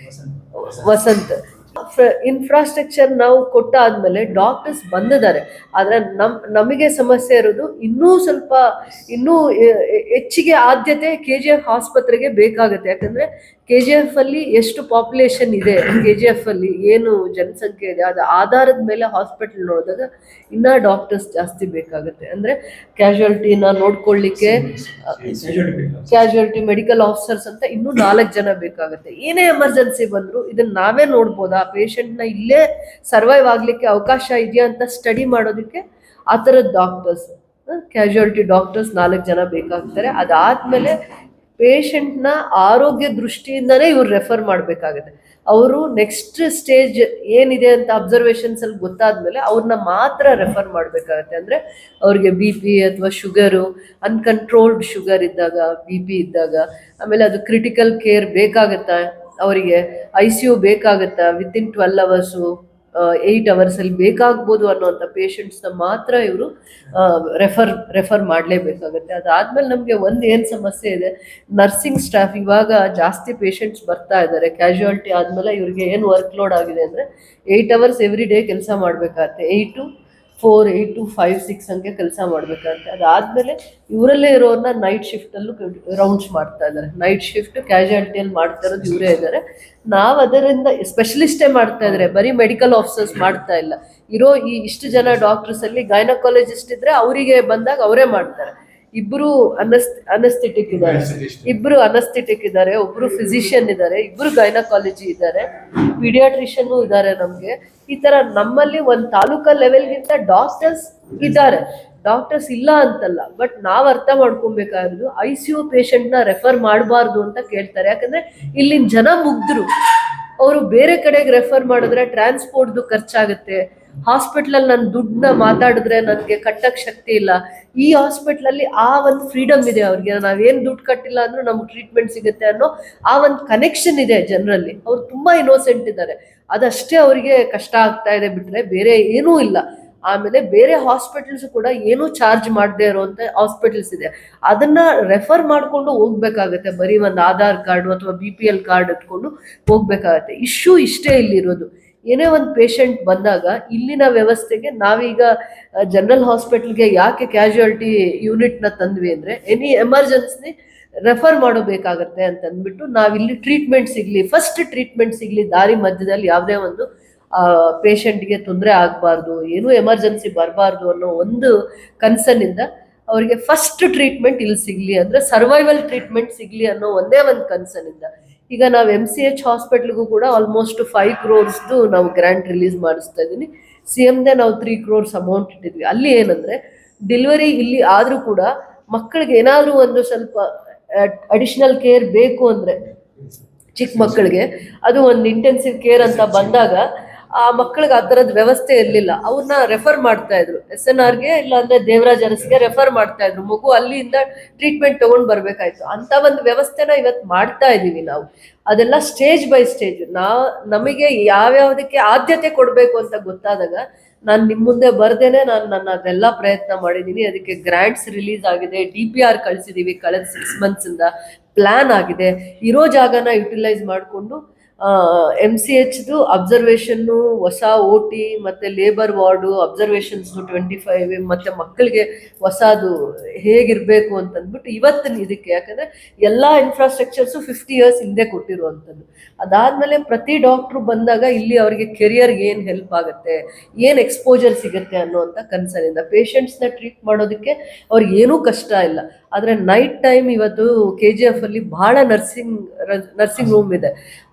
ವಸಂತ್. ಇನ್ಫ್ರಾಸ್ಟ್ರಕ್ಚರ್ ನಾವು ಕೊಟ್ಟಾದ್ಮೇಲೆ ಡಾಕ್ಟರ್ಸ್ ಬಂದಿದ್ದಾರೆ. ಆದರೆ ನಮಗೆ ಸಮಸ್ಯೆ ಇರೋದು ಇನ್ನೂ ಹೆಚ್ಚಿಗೆ ಆದ್ಯತೆ KGF ಆಸ್ಪತ್ರೆಗೆ ಬೇಕಾಗುತ್ತೆ. ಯಾಕಂದರೆ KGF ಅಲ್ಲಿ ಎಷ್ಟು ಪಾಪ್ಯುಲೇಷನ್ ಇದೆ, KGF ಅಲ್ಲಿ ಏನು ಜನಸಂಖ್ಯೆ ಇದೆ, ಅದು ಆಧಾರದ ಮೇಲೆ ಹಾಸ್ಪಿಟಲ್ ನೋಡಿದಾಗ ಇನ್ನೂ ಡಾಕ್ಟರ್ಸ್ ಜಾಸ್ತಿ ಬೇಕಾಗುತ್ತೆ. ಅಂದರೆ ಕ್ಯಾಶುಯಾಲಿಟಿನ ನೋಡ್ಕೊಳ್ಳಿಕ್ಕೆ ಕ್ಯಾಶುಯಾಲಿಟಿ ಮೆಡಿಕಲ್ ಆಫೀಸರ್ಸ್ ಅಂತ ಇನ್ನೂ 4 ಜನ ಬೇಕಾಗುತ್ತೆ. ಏನೇ ಎಮರ್ಜೆನ್ಸಿ ಬಂದರೂ ಇದನ್ನು ನಾವೇ ನೋಡ್ಬೋದಾ, ಪೇಷಂಟ್ನ ಇಲ್ಲೇ ಸರ್ವೈವ್ ಆಗಲಿಕ್ಕೆ ಅವಕಾಶ ಇದೆಯಾ ಅಂತ ಸ್ಟಡಿ ಮಾಡೋದಕ್ಕೆ ಆ ಥರದ ಡಾಕ್ಟರ್ಸ್, ಕ್ಯಾಶುಯಾಲಿಟಿ ಡಾಕ್ಟರ್ಸ್ 4 ಜನ ಬೇಕಾಗ್ತಾರೆ. ಅದಾದಮೇಲೆ ಪೇಷಂಟ್ನ ಆರೋಗ್ಯ ದೃಷ್ಟಿಯಿಂದನೇ ಇವ್ರು ರೆಫರ್ ಮಾಡಬೇಕಾಗುತ್ತೆ. ಅವರು ನೆಕ್ಸ್ಟ್ ಸ್ಟೇಜ್ ಏನಿದೆ ಅಂತ ಅಬ್ಸರ್ವೇಷನ್ಸಲ್ಲಿ ಗೊತ್ತಾದ್ಮೇಲೆ ಅವ್ರನ್ನ ಮಾತ್ರ ರೆಫರ್ ಮಾಡಬೇಕಾಗತ್ತೆ. ಅಂದರೆ ಅವ್ರಿಗೆ BP ಅಥವಾ ಶುಗರು, ಅನ್ಕಂಟ್ರೋಲ್ಡ್ ಶುಗರ್ ಇದ್ದಾಗ, BP ಇದ್ದಾಗ, ಆಮೇಲೆ ಅದು ಕ್ರಿಟಿಕಲ್ ಕೇರ್ ಬೇಕಾಗತ್ತಾ, ಅವರಿಗೆ ICU ಬೇಕಾಗತ್ತಾ, ವಿತಿನ್ 12 hours 8 hours ಬೇಕಾಗ್ಬೋದು ಅನ್ನೋಂಥ ಪೇಷಂಟ್ಸ್ನ ಮಾತ್ರ ಇವರು ರೆಫರ್ ಮಾಡಲೇಬೇಕಾಗುತ್ತೆ. ಅದಾದಮೇಲೆ ನಮಗೆ ಏನು ಸಮಸ್ಯೆ ಇದೆ, ನರ್ಸಿಂಗ್ ಸ್ಟಾಫ್ ಇವಾಗ ಜಾಸ್ತಿ ಪೇಷಂಟ್ಸ್ ಬರ್ತಾ ಇದ್ದಾರೆ. ಕ್ಯಾಶುಯಾಲಿಟಿ ಆದಮೇಲೆ ಇವ್ರಿಗೆ ಏನು ವರ್ಕ್ ಲೋಡ್ ಆಗಿದೆ ಅಂದರೆ 8 hours ಎವ್ರಿ ಡೇ ಕೆಲಸ ಮಾಡಬೇಕಾಗತ್ತೆ. 8 to 4, 8 to 5, 6 ಹಂಗೆ ಕೆಲಸ ಮಾಡಬೇಕಾಗತ್ತೆ. ಅದಾದಮೇಲೆ ಇವರಲ್ಲೇ ಇರೋರನ್ನ ನೈಟ್ ಶಿಫ್ಟಲ್ಲೂ ರೌಂಡ್ಸ್ ಮಾಡ್ತಾ ಇದ್ದಾರೆ. ನೈಟ್ ಶಿಫ್ಟ್ ಕ್ಯಾಶುಯಾಲಿಟಿಯಲ್ಲಿ ಮಾಡ್ತಾ ಇರೋದು ಇವರೇ ಇದ್ದಾರೆ. ನಾವು ಅದರಿಂದ ಸ್ಪೆಷಲಿಸ್ಟೇ ಮಾಡ್ತಾ ಇದ್ದಾರೆ, ಬರೀ ಮೆಡಿಕಲ್ ಆಫೀಸರ್ಸ್ ಮಾಡ್ತಾ ಇಲ್ಲ. ಇರೋ ಇಷ್ಟು ಜನ ಡಾಕ್ಟರ್ಸಲ್ಲಿ ಗೈನಕಾಲಜಿಸ್ಟ್ ಇದ್ದರೆ ಅವರಿಗೆ ಬಂದಾಗ ಅವರೇ ಮಾಡ್ತಾರೆ. ಇಬ್ಬರು ಅನಸ್ಥೆಟಿಕ್ ಇದ್ದಾರೆ, ಒಬ್ಬರು ಫಿಸಿಷಿಯನ್ ಇದ್ದಾರೆ, ಇಬ್ಬರು ಗೈನಕಾಲಜಿ ಇದ್ದಾರೆ, ಪೀಡಿಯಾಟ್ರಿಷಿಯನ್ ಇದ್ದಾರೆ. ನಮಗೆ ಈ ಥರ ನಮ್ಮಲ್ಲಿ ಒಂದು ತಾಲೂಕಾ ಲೆವೆಲ್ಗಿಂತ ಡಾಕ್ಟರ್ಸ್ ಇದ್ದಾರೆ. ಡಾಕ್ಟರ್ಸ್ ಇಲ್ಲ ಅಂತಲ್ಲ, ಬಟ್ ನಾವು ಅರ್ಥ ಮಾಡ್ಕೊಬೇಕಾಗಿರೋದು ICU ಪೇಷಂಟ್ನ ರೆಫರ್ ಮಾಡಬಾರ್ದು ಅಂತ ಕೇಳ್ತಾರೆ. ಯಾಕಂದರೆ ಇಲ್ಲಿನ ಜನ ಮುಗ್ಧರು, ಅವರು ಬೇರೆ ಕಡೆಗೆ ರೆಫರ್ ಮಾಡಿದ್ರೆ ಟ್ರಾನ್ಸ್ಪೋರ್ಟ್ದು ಖರ್ಚಾಗುತ್ತೆ, ಹಾಸ್ಪಿಟ್ಲಲ್ಲಿ ನಾನು ದುಡ್ಡನ್ನ ಮಾತಾಡಿದ್ರೆ ನನಗೆ ಕಟ್ಟಕ್ಕೆ ಶಕ್ತಿ ಇಲ್ಲ. ಈ ಹಾಸ್ಪಿಟ್ಲಲ್ಲಿ ಆ ಒಂದು ಫ್ರೀಡಮ್ ಇದೆ ಅವ್ರಿಗೆ, ನಾವೇನು ದುಡ್ಡು ಕಟ್ಟಿಲ್ಲ ಅಂದ್ರೂ ನಮ್ಗೆ ಟ್ರೀಟ್ಮೆಂಟ್ ಸಿಗುತ್ತೆ ಅನ್ನೋ ಆ ಒಂದು ಕನೆಕ್ಷನ್ ಇದೆ ಜನರಲ್ಲಿ. ಅವ್ರು ತುಂಬಾ ಇನ್ನೋಸೆಂಟ್ ಇದ್ದಾರೆ, ಅದಷ್ಟೇ ಅವರಿಗೆ ಕಷ್ಟ ಆಗ್ತಾ ಇದೆ ಬಿಟ್ರೆ ಬೇರೆ ಏನೂ ಇಲ್ಲ. ಆಮೇಲೆ ಬೇರೆ ಹಾಸ್ಪಿಟಲ್ಸ್ ಕೂಡ ಏನೂ ಚಾರ್ಜ್ ಮಾಡದೇ ಇರುವಂತ ಹಾಸ್ಪಿಟಲ್ಸ್ ಇದೆ, ಅದನ್ನ ರೆಫರ್ ಮಾಡ್ಕೊಂಡು ಹೋಗ್ಬೇಕಾಗತ್ತೆ. ಬರೀ ಒಂದು ಆಧಾರ್ ಕಾರ್ಡು ಅಥವಾ BPL ಕಾರ್ಡ್ ಇಟ್ಕೊಂಡು ಹೋಗ್ಬೇಕಾಗತ್ತೆ. ಇಶ್ಯೂ ಇಷ್ಟೇ ಇಲ್ಲಿರೋದು. ಏನೇ ಒಂದು ಪೇಷಂಟ್ ಬಂದಾಗ ಇಲ್ಲಿನ ವ್ಯವಸ್ಥೆಗೆ ನಾವೀಗ ಜನರಲ್ ಹಾಸ್ಪಿಟಲ್ಗೆ ಯಾಕೆ ಕ್ಯಾಶುಯಾಲಿಟಿ ಯೂನಿಟ್ನ ತಂದ್ವಿ ಅಂದರೆ ಎನಿ ಎಮರ್ಜೆನ್ಸಿ ರೆಫರ್ ಮಾಡಬೇಕಾಗತ್ತೆ ಅಂತ ಅಂದ್ಬಿಟ್ಟು ನಾವಿಲ್ಲಿ ಟ್ರೀಟ್ಮೆಂಟ್ ಸಿಗಲಿ, ಫಸ್ಟ್ ಟ್ರೀಟ್ಮೆಂಟ್ ಸಿಗಲಿ, ದಾರಿ ಮಧ್ಯದಲ್ಲಿ ಯಾವುದೇ ಒಂದು ಪೇಷಂಟ್ಗೆ ತೊಂದರೆ ಆಗಬಾರ್ದು, ಏನೂ ಎಮರ್ಜೆನ್ಸಿ ಬರಬಾರ್ದು ಅನ್ನೋ ಒಂದು ಕನ್ಸರ್ನಿಂದ ಅವರಿಗೆ ಫಸ್ಟ್ ಟ್ರೀಟ್ಮೆಂಟ್ ಇಲ್ಲಿ ಸಿಗಲಿ, ಅಂದರೆ ಸರ್ವೈವಲ್ ಟ್ರೀಟ್ಮೆಂಟ್ ಸಿಗಲಿ ಅನ್ನೋ ಒಂದೇ ಒಂದು ಕನ್ಸರ್ನಿಂದ ಈಗ ನಾವು MCH ಹಾಸ್ಪಿಟ್ಲಿಗೂ ಕೂಡ ಆಲ್ಮೋಸ್ಟ್ 5 crores ನಾವು ಗ್ರ್ಯಾಂಟ್ ರಿಲೀಸ್ ಮಾಡಿಸ್ತಾ ಇದ್ದೀನಿ. CMದೇ ನಾವು 3 crores ಅಮೌಂಟ್ ಇಟ್ಟಿದ್ವಿ. ಅಲ್ಲಿ ಏನಂದರೆ ಡೆಲಿವರಿ ಇಲ್ಲಿ ಆದರೂ ಕೂಡ ಮಕ್ಕಳಿಗೆ ಏನಾದರೂ ಒಂದು ಸ್ವಲ್ಪ ಅಡಿಷನಲ್ ಕೇರ್ ಬೇಕು ಅಂದರೆ ಚಿಕ್ಕ ಮಕ್ಕಳಿಗೆ ಅದು ಒಂದು ಇಂಟೆನ್ಸಿವ್ ಕೇರ್ ಅಂತ ಬಂದಾಗ ಆ ಮಕ್ಕಳಿಗೆ ಆ ಥರದ ವ್ಯವಸ್ಥೆ ಇರಲಿಲ್ಲ. ಅವ್ರನ್ನ ರೆಫರ್ ಮಾಡ್ತಾ ಇದ್ರು SNRಗೆ, ಇಲ್ಲಾಂದ್ರೆ ದೇವರಾಜ್ ಅರಸ್ಗೆ ರೆಫರ್ ಮಾಡ್ತಾ ಇದ್ರು. ಮಗು ಅಲ್ಲಿಂದ ಟ್ರೀಟ್ಮೆಂಟ್ ತಗೊಂಡು ಬರ್ಬೇಕಾಯ್ತು. ಅಂತ ಒಂದು ವ್ಯವಸ್ಥೆನ ಇವತ್ತು ಮಾಡ್ತಾ ಇದ್ದೀವಿ ನಾವು. ಅದೆಲ್ಲ ಸ್ಟೇಜ್ ಬೈ ಸ್ಟೇಜ್ ನಮಗೆ ಯಾವ್ಯಾವುದಕ್ಕೆ ಆದ್ಯತೆ ಕೊಡಬೇಕು ಅಂತ ಗೊತ್ತಾದಾಗ ನಾನು ನಿಮ್ಮ ಮುಂದೆ ಬರ್ದೇನೆ ನಾನು ಅದೆಲ್ಲ ಪ್ರಯತ್ನ ಮಾಡಿದ್ದೀನಿ. ಅದಕ್ಕೆ ಗ್ರಾಂಟ್ಸ್ ರಿಲೀಸ್ ಆಗಿದೆ, DPR ಕಳಿಸಿದ್ದೀವಿ, ಕಳೆದ 6 months ಪ್ಲಾನ್ ಆಗಿದೆ. ಇರೋ ಜಾಗನ ಯುಟಿಲೈಸ್ ಮಾಡಿಕೊಂಡು MCHದು ಅಬ್ಸರ್ವೇಷನ್ನು, ಹೊಸ OT ಮತ್ತು ಲೇಬರ್ ವಾರ್ಡು ಅಬ್ಸರ್ವೇಷನ್ಸ್ದು 25 ಮತ್ತು ಮಕ್ಕಳಿಗೆ ಹೊಸದು ಹೇಗಿರಬೇಕು ಅಂತಂದ್ಬಿಟ್ಟು ಇವತ್ತಿನ ಇದಕ್ಕೆ, ಯಾಕಂದರೆ ಎಲ್ಲ ಇನ್ಫ್ರಾಸ್ಟ್ರಕ್ಚರ್ಸು 50 years ಹಿಂದೆ ಕೊಟ್ಟಿರುವಂಥದ್ದು. ಅದಾದಮೇಲೆ ಪ್ರತಿ ಡಾಕ್ಟ್ರು ಬಂದಾಗ ಇಲ್ಲಿ ಅವರಿಗೆ ಕೆರಿಯರ್ಗೆ ಏನು ಹೆಲ್ಪ್ ಆಗುತ್ತೆ, ಏನು ಎಕ್ಸ್ಪೋಜರ್ ಸಿಗುತ್ತೆ ಅನ್ನೋವಂಥ ಕನ್ಸರ್ನಿಂದ ಪೇಷಂಟ್ಸ್ನ ಟ್ರೀಟ್ ಮಾಡೋದಕ್ಕೆ ಅವ್ರಿಗೆ ಏನೂ ಕಷ್ಟ ಇಲ್ಲ. ಆದರೆ ನೈಟ್ ಟೈಮ್ ಇವತ್ತು KGF ಅಲ್ಲಿ ಭಾಳ ನರ್ಸಿಂಗ್ ರೂಮ್ ಇದೆ,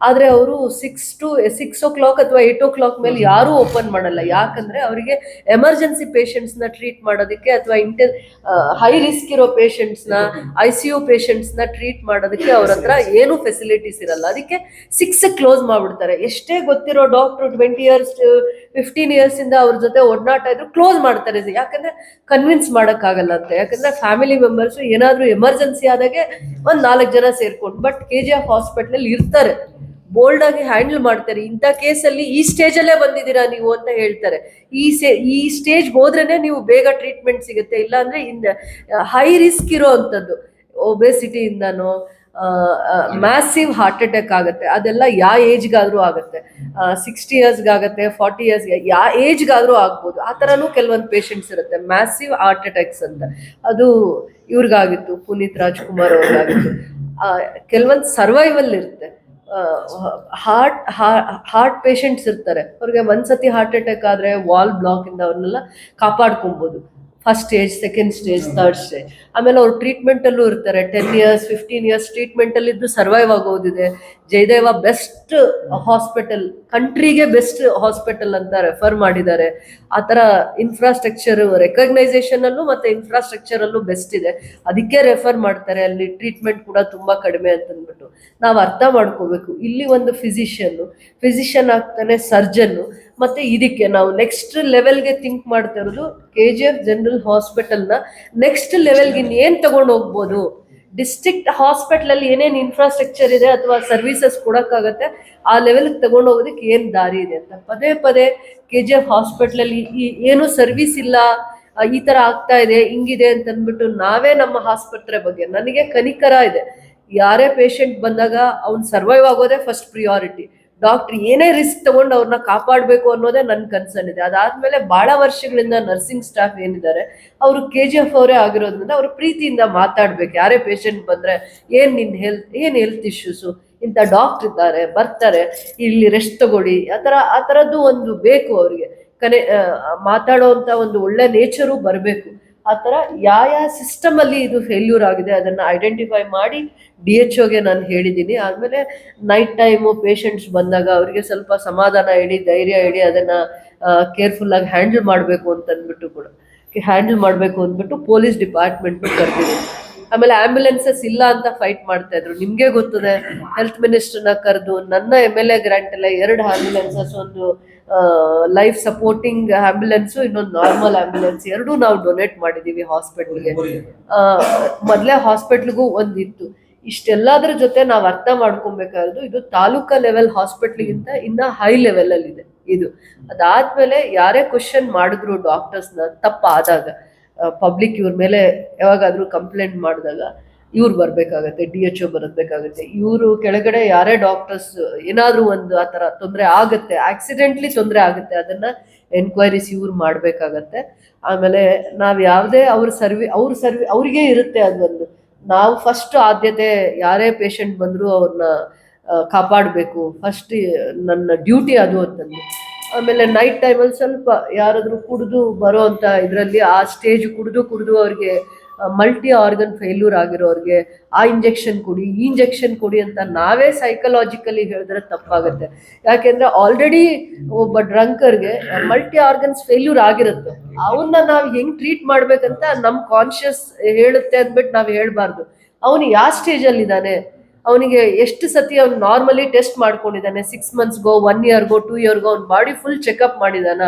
ಆದರೆ ಅವರು 6 o'clock ಅಥವಾ 8 o'clock ಮೇಲೆ ಯಾರೂ ಓಪನ್ ಮಾಡಲ್ಲ. ಯಾಕಂದರೆ ಅವರಿಗೆ ಎಮರ್ಜೆನ್ಸಿ ಪೇಷಂಟ್ಸ್ನ ಟ್ರೀಟ್ ಮಾಡೋದಕ್ಕೆ ಅಥವಾ ಹೈ ರಿಸ್ಕ್ ಇರೋ ಪೇಷಂಟ್ಸ್ನ, ICU ಪೇಷಂಟ್ಸ್ನ ಟ್ರೀಟ್ ಮಾಡೋದಕ್ಕೆ ಅವ್ರ ಹತ್ರ ಏನೂ ಫೆಸಿಲಿಟೀಸ್ ಇರಲ್ಲ. ಅದಕ್ಕೆ 6 ಕ್ಲೋಸ್ ಮಾಡಿಬಿಡ್ತಾರೆ. ಎಷ್ಟೇ ಗೊತ್ತಿರೋ ಡಾಕ್ಟ್ರು 20 years 15 years ಇಂದ ಅವ್ರ ಜೊತೆ ಒಡನಾಟ ಇದ್ರು ಕ್ಲೋಸ್ ಮಾಡ್ತಾರೆ. ಯಾಕಂದರೆ ಕನ್ವಿನ್ಸ್ ಮಾಡೋಕ್ಕಾಗಲ್ಲ ಅಂತ. ಯಾಕಂದರೆ ಫ್ಯಾಮಿಲಿ ಮೆಂಬರ್ಸು ಏನಾದರೂ ಎಮರ್ಜೆನ್ಸಿ ಆದಾಗೆ ಒಂದು 4 ಜನ ಸೇರ್ಕೊಂಡು, ಬಟ್ KGF ಹಾಸ್ಪಿಟ್ಲಲ್ಲಿ ಇರ್ತಾರೆ, ಬೋಲ್ಡ್ ಆಗಿ ಹ್ಯಾಂಡಲ್ ಮಾಡ್ತಾರೆ. ಇಂಥ ಕೇಸಲ್ಲಿ ಈ ಸ್ಟೇಜಲ್ಲೇ ಬಂದಿದ್ದೀರಾ ನೀವು ಅಂತ ಹೇಳ್ತಾರೆ. ಈ ಸ್ಟೇಜ್ಗೆ ಹೋದ್ರೇನೆ ನೀವು ಬೇಗ ಟ್ರೀಟ್ಮೆಂಟ್ ಸಿಗುತ್ತೆ, ಇಲ್ಲಾಂದ್ರೆ ಹೈ ರಿಸ್ಕ್ ಇರೋ ಅಂಥದ್ದು ಒಬೆಸಿಟಿಯಿಂದನೋ ಮ್ಯಾಸಿವ್ ಹಾರ್ಟ್ ಅಟ್ಯಾಕ್ ಆಗುತ್ತೆ. ಅದೆಲ್ಲ ಯಾವ ಏಜ್ಗಾದ್ರೂ ಆಗುತ್ತೆ, 60 yearsಗಾಗತ್ತೆ, 40 yearsಗೆ, ಯಾವ ಏಜ್ಗಾದ್ರೂ ಆಗ್ಬೋದು. ಆ ಥರನೂ ಕೆಲವೊಂದು ಪೇಷಂಟ್ಸ್ ಇರುತ್ತೆ ಮ್ಯಾಸಿವ್ ಹಾರ್ಟ್ ಅಟ್ಯಾಕ್ಸ್ ಅಂತ. ಅದು ಇವ್ರಿಗಾಗಿತ್ತು, ಪುನೀತ್ ರಾಜ್ಕುಮಾರ್ ಅವ್ರಿಗಾಗಿತ್ತು. ಕೆಲವೊಂದು ಸರ್ವೈವಲ್ ಇರುತ್ತೆ. ಹಾರ್ಟ್ ಪೇಷಂಟ್ಸ್ ಇರ್ತಾರೆ, ಅವ್ರಿಗೆ ಒಂದ್ಸತಿ ಹಾರ್ಟ್ ಅಟ್ಯಾಕ್ ಆದರೆ ವಾಲ್ ಬ್ಲಾಕ್ ಇಂದ ಅವ್ರನ್ನೆಲ್ಲ ಕಾಪಾಡ್ಕೊಬೋದು. First stage, second stage, third stage. ಆಮೇಲೆ ಅವ್ರು ಟ್ರೀಟ್ಮೆಂಟಲ್ಲೂ ಇರ್ತಾರೆ. 10 years 15 years ಟ್ರೀಟ್ಮೆಂಟಲ್ಲಿದ್ದು ಸರ್ವೈವ್ ಆಗೋದಿದೆ. ಜಯದೇವ ಬೆಸ್ಟ್ ಹಾಸ್ಪಿಟಲ್, ಕಂಟ್ರಿಗೆ ಬೆಸ್ಟ್ ಹಾಸ್ಪಿಟಲ್ ಅಂತ ರೆಫರ್ ಮಾಡಿದ್ದಾರೆ. ಆ ಥರ ಇನ್ಫ್ರಾಸ್ಟ್ರಕ್ಚರು ರೆಕಗ್ನೈಸೇಷನಲ್ಲೂ ಮತ್ತು ಇನ್ಫ್ರಾಸ್ಟ್ರಕ್ಚರಲ್ಲೂ ಬೆಸ್ಟ್ ಇದೆ, ಅದಕ್ಕೆ ರೆಫರ್ ಮಾಡ್ತಾರೆ. ಅಲ್ಲಿ ಟ್ರೀಟ್ಮೆಂಟ್ ಕೂಡ ತುಂಬ ಕಡಿಮೆ ಅಂತಂದ್ಬಿಟ್ಟು ನಾವು ಅರ್ಥ ಮಾಡ್ಕೋಬೇಕು. ಇಲ್ಲಿ ಒಂದು ಫಿಸಿಷಿಯನ್ ಆಗ್ತಾನೆ, ಸರ್ಜನ್ನು. ಮತ್ತು ಇದಕ್ಕೆ ನಾವು ನೆಕ್ಸ್ಟ್ ಲೆವೆಲ್ಗೆ ಥಿಂಕ್ ಮಾಡ್ತಾ ಇರೋದು KGF ಜನರಲ್ ಹಾಸ್ಪಿಟಲ್ನ ನೆಕ್ಸ್ಟ್ ಲೆವೆಲ್ಗೆ ಇನ್ನೇನು ತಗೊಂಡು ಹೋಗ್ಬೋದು. ಡಿಸ್ಟ್ರಿಕ್ಟ್ ಹಾಸ್ಪಿಟ್ಲಲ್ಲಿ ಏನೇನು ಇನ್ಫ್ರಾಸ್ಟ್ರಕ್ಚರ್ ಇದೆ ಅಥವಾ ಸರ್ವಿಸಸ್ ಕೊಡೋಕ್ಕಾಗತ್ತೆ ಆ ಲೆವೆಲ್ಗೆ ತಗೊಂಡು ಹೋಗೋದಕ್ಕೆ ಏನು ದಾರಿ ಇದೆ ಅಂತ ಪದೇ KGF ಹಾಸ್ಪಿಟ್ಲಲ್ಲಿ ಏನು ಸರ್ವಿಸ್ ಇಲ್ಲ, ಈ ಥರ ಆಗ್ತಾ ಇದೆ, ಹಿಂಗಿದೆ ಅಂತಂದ್ಬಿಟ್ಟು ನಾವೇ ನಮ್ಮ ಆಸ್ಪತ್ರೆ ಬಗ್ಗೆ ನನಗೆ ಕನಿಕರ ಇದೆ. ಯಾರೇ ಪೇಷಂಟ್ ಬಂದಾಗ ಅವ್ನು ಸರ್ವೈವ್ ಆಗೋದೇ ಫಸ್ಟ್ ಪ್ರಿಯಾರಿಟಿ. ಡಾಕ್ಟ್ರ್ ಏನೇ ರಿಸ್ಕ್ ತಗೊಂಡು ಅವ್ರನ್ನ ಕಾಪಾಡಬೇಕು ಅನ್ನೋದೇ ನನ್ನ ಕನ್ಸರ್ನ್ ಇದೆ. ಅದಾದಮೇಲೆ ಭಾಳ ವರ್ಷಗಳಿಂದ ನರ್ಸಿಂಗ್ ಸ್ಟಾಫ್ ಏನಿದ್ದಾರೆ ಅವರು KGF ಅವರೇ ಆಗಿರೋದ್ರಿಂದ ಅವರು ಪ್ರೀತಿಯಿಂದ ಮಾತಾಡ್ಬೇಕು. ಯಾರೇ ಪೇಷಂಟ್ ಬಂದರೆ ಏನು ನಿನ್ನ ಹೆಲ್ತ್ ಇಶ್ಯೂಸು, ಇಂಥ ಡಾಕ್ಟ್ರ್ ಇದ್ದಾರೆ, ಬರ್ತಾರೆ, ಇಲ್ಲಿ ರೆಸ್ಟ್ ತಗೊಳ್ಳಿ, ಆ ಥರದ್ದು ಒಂದು ಬೇಕು ಅವರಿಗೆ. ಮಾತಾಡೋವಂಥ ಒಂದು ಒಳ್ಳೆ ನೇಚರು ಬರಬೇಕು. ಆ ಥರ ಯಾವ ಸಿಸ್ಟಮಲ್ಲಿ ಇದು ಫೇಲ್ಯೂರ್ ಆಗಿದೆ ಅದನ್ನು ಐಡೆಂಟಿಫೈ ಮಾಡಿ DHOಗೆ ನಾನು ಹೇಳಿದ್ದೀನಿ. ಆದಮೇಲೆ ನೈಟ್ ಟೈಮು ಪೇಷಂಟ್ಸ್ ಬಂದಾಗ ಅವರಿಗೆ ಸ್ವಲ್ಪ ಸಮಾಧಾನ ಹೇಳಿ, ಧೈರ್ಯ ಹೇಳಿ, ಅದನ್ನು ಕೇರ್ಫುಲ್ಲಾಗಿ ಹ್ಯಾಂಡಲ್ ಮಾಡಬೇಕು ಅಂತಂದ್ಬಿಟ್ಟು ಪೊಲೀಸ್ ಡಿಪಾರ್ಟ್ಮೆಂಟ್ನು ಕರೆದಿದ್ದೀನಿ. ಆಮೇಲೆ ಆಂಬ್ಯುಲೆನ್ಸಸ್ ಇಲ್ಲ ಅಂತ ಫೈಟ್ ಮಾಡ್ತಾ ಇದ್ರು. ನಿಮ್ಗೆ ಗೊತ್ತದೆ, ಹೆಲ್ತ್ ಮಿನಿಸ್ಟರ್ನ ಕರೆದು ನನ್ನ MLA ಗ್ರಾಂಟ್ ಎಲ್ಲ 2 ಆಂಬ್ಯುಲೆನ್ಸಸ್, ಒಂದು ಲೈಫ್ ಸಪೋರ್ಟಿಂಗ್ ಆಂಬ್ಯುಲೆನ್ಸ್, ಇನ್ನೊಂದು ನಾರ್ಮಲ್ ಆಂಬ್ಯುಲೆನ್ಸ್, 2 ನಾವು ಡೊನೇಟ್ ಮಾಡಿದೀವಿ ಹಾಸ್ಪಿಟಲ್ಗೆ. ಮೊದಲೇ ಹಾಸ್ಪಿಟ್ಲ್ಗೂ ಒಂದಿತ್ತು. ಇಷ್ಟೆಲ್ಲದ್ರ ಜೊತೆ ನಾವು ಅರ್ಥ ಮಾಡ್ಕೊಬೇಕಾದ್ರು ಇದು ತಾಲೂಕಾ ಲೆವೆಲ್ ಹಾಸ್ಪಿಟ್ಲಿಗಿಂತ ಇನ್ನ ಹೈ ಲೆವೆಲ್ ಅಲ್ಲಿ ಇದೆ ಇದು. ಅದಾದ್ಮೇಲೆ ಯಾರೇ ಕ್ವಶನ್ ಮಾಡಿದ್ರು ಡಾಕ್ಟರ್ಸ್ನ ತಪ್ಪಾದಾಗ, ಪಬ್ಲಿಕ್ ಇವ್ರ ಮೇಲೆ ಯಾವಾಗಾದ್ರೂ ಕಂಪ್ಲೇಂಟ್ ಮಾಡಿದಾಗ ಇವ್ರು ಬರ್ಬೇಕಾಗತ್ತೆ, DHO ಬರಬೇಕಾಗತ್ತೆ. ಇವರು ಕೆಳಗಡೆ ಯಾರೇ ಡಾಕ್ಟರ್ಸ್ ಏನಾದ್ರೂ ಒಂದು ಆ ಥರ ತೊಂದರೆ ಆಗುತ್ತೆ, ಆಕ್ಸಿಡೆಂಟ್ಲಿ ತೊಂದರೆ ಆಗುತ್ತೆ, ಅದನ್ನ ಎನ್ಕ್ವೈರೀಸ್ ಇವ್ರು ಮಾಡ್ಬೇಕಾಗತ್ತೆ. ಆಮೇಲೆ ನಾವ್ ಯಾವುದೇ ಅವ್ರ ಅವ್ರಿಗೆ ಇರುತ್ತೆ ಅದೊಂದು. ನಾವು ಫಸ್ಟ್ ಆದ್ಯತೆ ಯಾರೇ ಪೇಷಂಟ್ ಬಂದ್ರು ಅವ್ರನ್ನ ಕಾಪಾಡಬೇಕು, ಫಸ್ಟ್ ನನ್ನ ಡ್ಯೂಟಿ ಅದು ಅಂತಂದು. ಆಮೇಲೆ ನೈಟ್ ಟೈಮಲ್ಲಿ ಸ್ವಲ್ಪ ಯಾರಾದ್ರೂ ಕುಡಿದು ಬರೋ ಅಂತ ಇದರಲ್ಲಿ ಆ ಸ್ಟೇಜ್ ಕುಡಿದು ಅವ್ರಿಗೆ ಮಲ್ಟಿ ಆರ್ಗನ್ ಫೇಲ್ಯೂರ್ ಆಗಿರೋರಿಗೆ ಆ ಇಂಜೆಕ್ಷನ್ ಕೊಡಿ, ಈ ಇಂಜೆಕ್ಷನ್ ಕೊಡಿ ಅಂತ ನಾವೇ ಸೈಕಲಾಜಿಕಲಿ ಹೇಳಿದ್ರೆ ತಪ್ಪಾಗುತ್ತೆ. ಯಾಕೆಂದ್ರೆ ಆಲ್ರೆಡಿ ಒಬ್ಬ ಡ್ರಂಕರ್ಗೆ ಮಲ್ಟಿ ಆರ್ಗನ್ಸ್ ಫೇಲ್ಯೂರ್ ಆಗಿರುತ್ತೆ, ಅವನ್ನ ನಾವು ಹೆಂಗ್ ಟ್ರೀಟ್ ಮಾಡ್ಬೇಕಂತ ನಮ್ ಕಾನ್ಶಿಯಸ್ ಹೇಳುತ್ತೆ ಅಂದ್ಬಿಟ್ಟು ನಾವು ಹೇಳ್ಬಾರ್ದು. ಅವನು ಯಾವ ಸ್ಟೇಜಲ್ಲಿ ಇದ್ದಾನೆ, ಅವನಿಗೆ ಎಷ್ಟು ಸತಿ ಅವ್ನು ನಾರ್ಮಲಿ ಟೆಸ್ಟ್ ಮಾಡ್ಕೊಂಡಿದ್ದಾನೆ, 6 monthsಗೋ 1 yearಗೋ 2 yearಗೋ ಅವ್ನ ಬಾಡಿ ಫುಲ್ ಚೆಕಪ್ ಮಾಡಿದಾನ,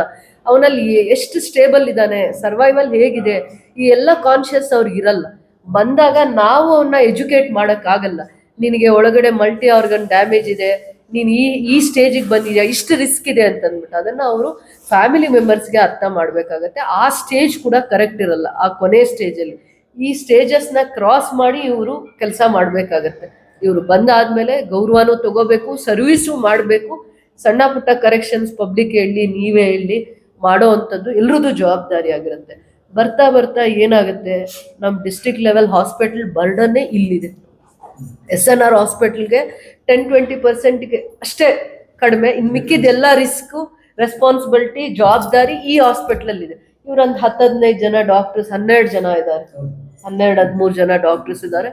ಅವನಲ್ಲಿ ಎಷ್ಟು ಸ್ಟೇಬಲ್ ಇದ್ದಾನೆ, ಸರ್ವೈವಲ್ ಹೇಗಿದೆ, ಈ ಎಲ್ಲ ಕಾನ್ಶಿಯಸ್ ಅವ್ರಿಗೆ ಇರಲ್ಲ. ಬಂದಾಗ ನಾವು ಅವನ್ನ ಎಜುಕೇಟ್ ಆಗಲ್ಲ. ನಿನಗೆ ಒಳಗಡೆ ಮಲ್ಟಿ ಆರ್ಗನ್ ಡ್ಯಾಮೇಜ್ ಇದೆ, ನೀನು ಈ ಸ್ಟೇಜಿಗೆ ಬಂದಿದ್ಯಾ, ಇಷ್ಟು ರಿಸ್ಕ್ ಇದೆ ಅಂತ ಅಂದ್ಬಿಟ್ಟು ಅದನ್ನ ಅವರು ಫ್ಯಾಮಿಲಿ ಮೆಂಬರ್ಸ್ಗೆ ಅರ್ಥ ಮಾಡ್ಬೇಕಾಗತ್ತೆ. ಆ ಸ್ಟೇಜ್ ಕೂಡ ಕರೆಕ್ಟ್ ಇರಲ್ಲ, ಆ ಕೊನೆ ಸ್ಟೇಜಲ್ಲಿ. ಈ ಸ್ಟೇಜಸ್ನ ಕ್ರಾಸ್ ಮಾಡಿ ಇವರು ಕೆಲಸ ಮಾಡ್ಬೇಕಾಗತ್ತೆ. ಇವರು ಬಂದಾದ್ಮೇಲೆ ಗೌರವನೂ ತಗೋಬೇಕು, ಸರ್ವಿಸು ಮಾಡಬೇಕು. ಸಣ್ಣ ಪುಟ್ಟ ಕರೆಕ್ಷನ್ಸ್ ಪಬ್ಲಿಕ್ ಹೇಳಿ, ನೀವೇ ಹೇಳಿ ಮಾಡೋ ಅಂಥದ್ದು ಎಲ್ರದ್ದು ಜವಾಬ್ದಾರಿ ಆಗಿರುತ್ತೆ. ಬರ್ತಾ ಬರ್ತಾ ಏನಾಗುತ್ತೆ, ನಮ್ಮ ಡಿಸ್ಟ್ರಿಕ್ಟ್ ಲೆವೆಲ್ ಹಾಸ್ಪಿಟಲ್ ಬರ್ಡನ್ನೇ ಇಲ್ಲಿದೆ. SNR ಹಾಸ್ಪಿಟಲ್ಗೆ 10-20% ಅಷ್ಟೇ ಕಡಿಮೆ, ಇನ್ನು ಮಿಕ್ಕಿದೆಲ್ಲ ರಿಸ್ಕು, ರೆಸ್ಪಾನ್ಸಿಬಿಲಿಟಿ, ಜವಾಬ್ದಾರಿ ಈ ಹಾಸ್ಪಿಟ್ಲಲ್ಲಿದೆ. ಇವ್ರೊಂದು 10-15 ಜನ ಡಾಕ್ಟರ್ಸ್, 12 ಜನ ಇದ್ದಾರೆ, 12-13 ಜನ ಡಾಕ್ಟರ್ಸ್ ಇದ್ದಾರೆ.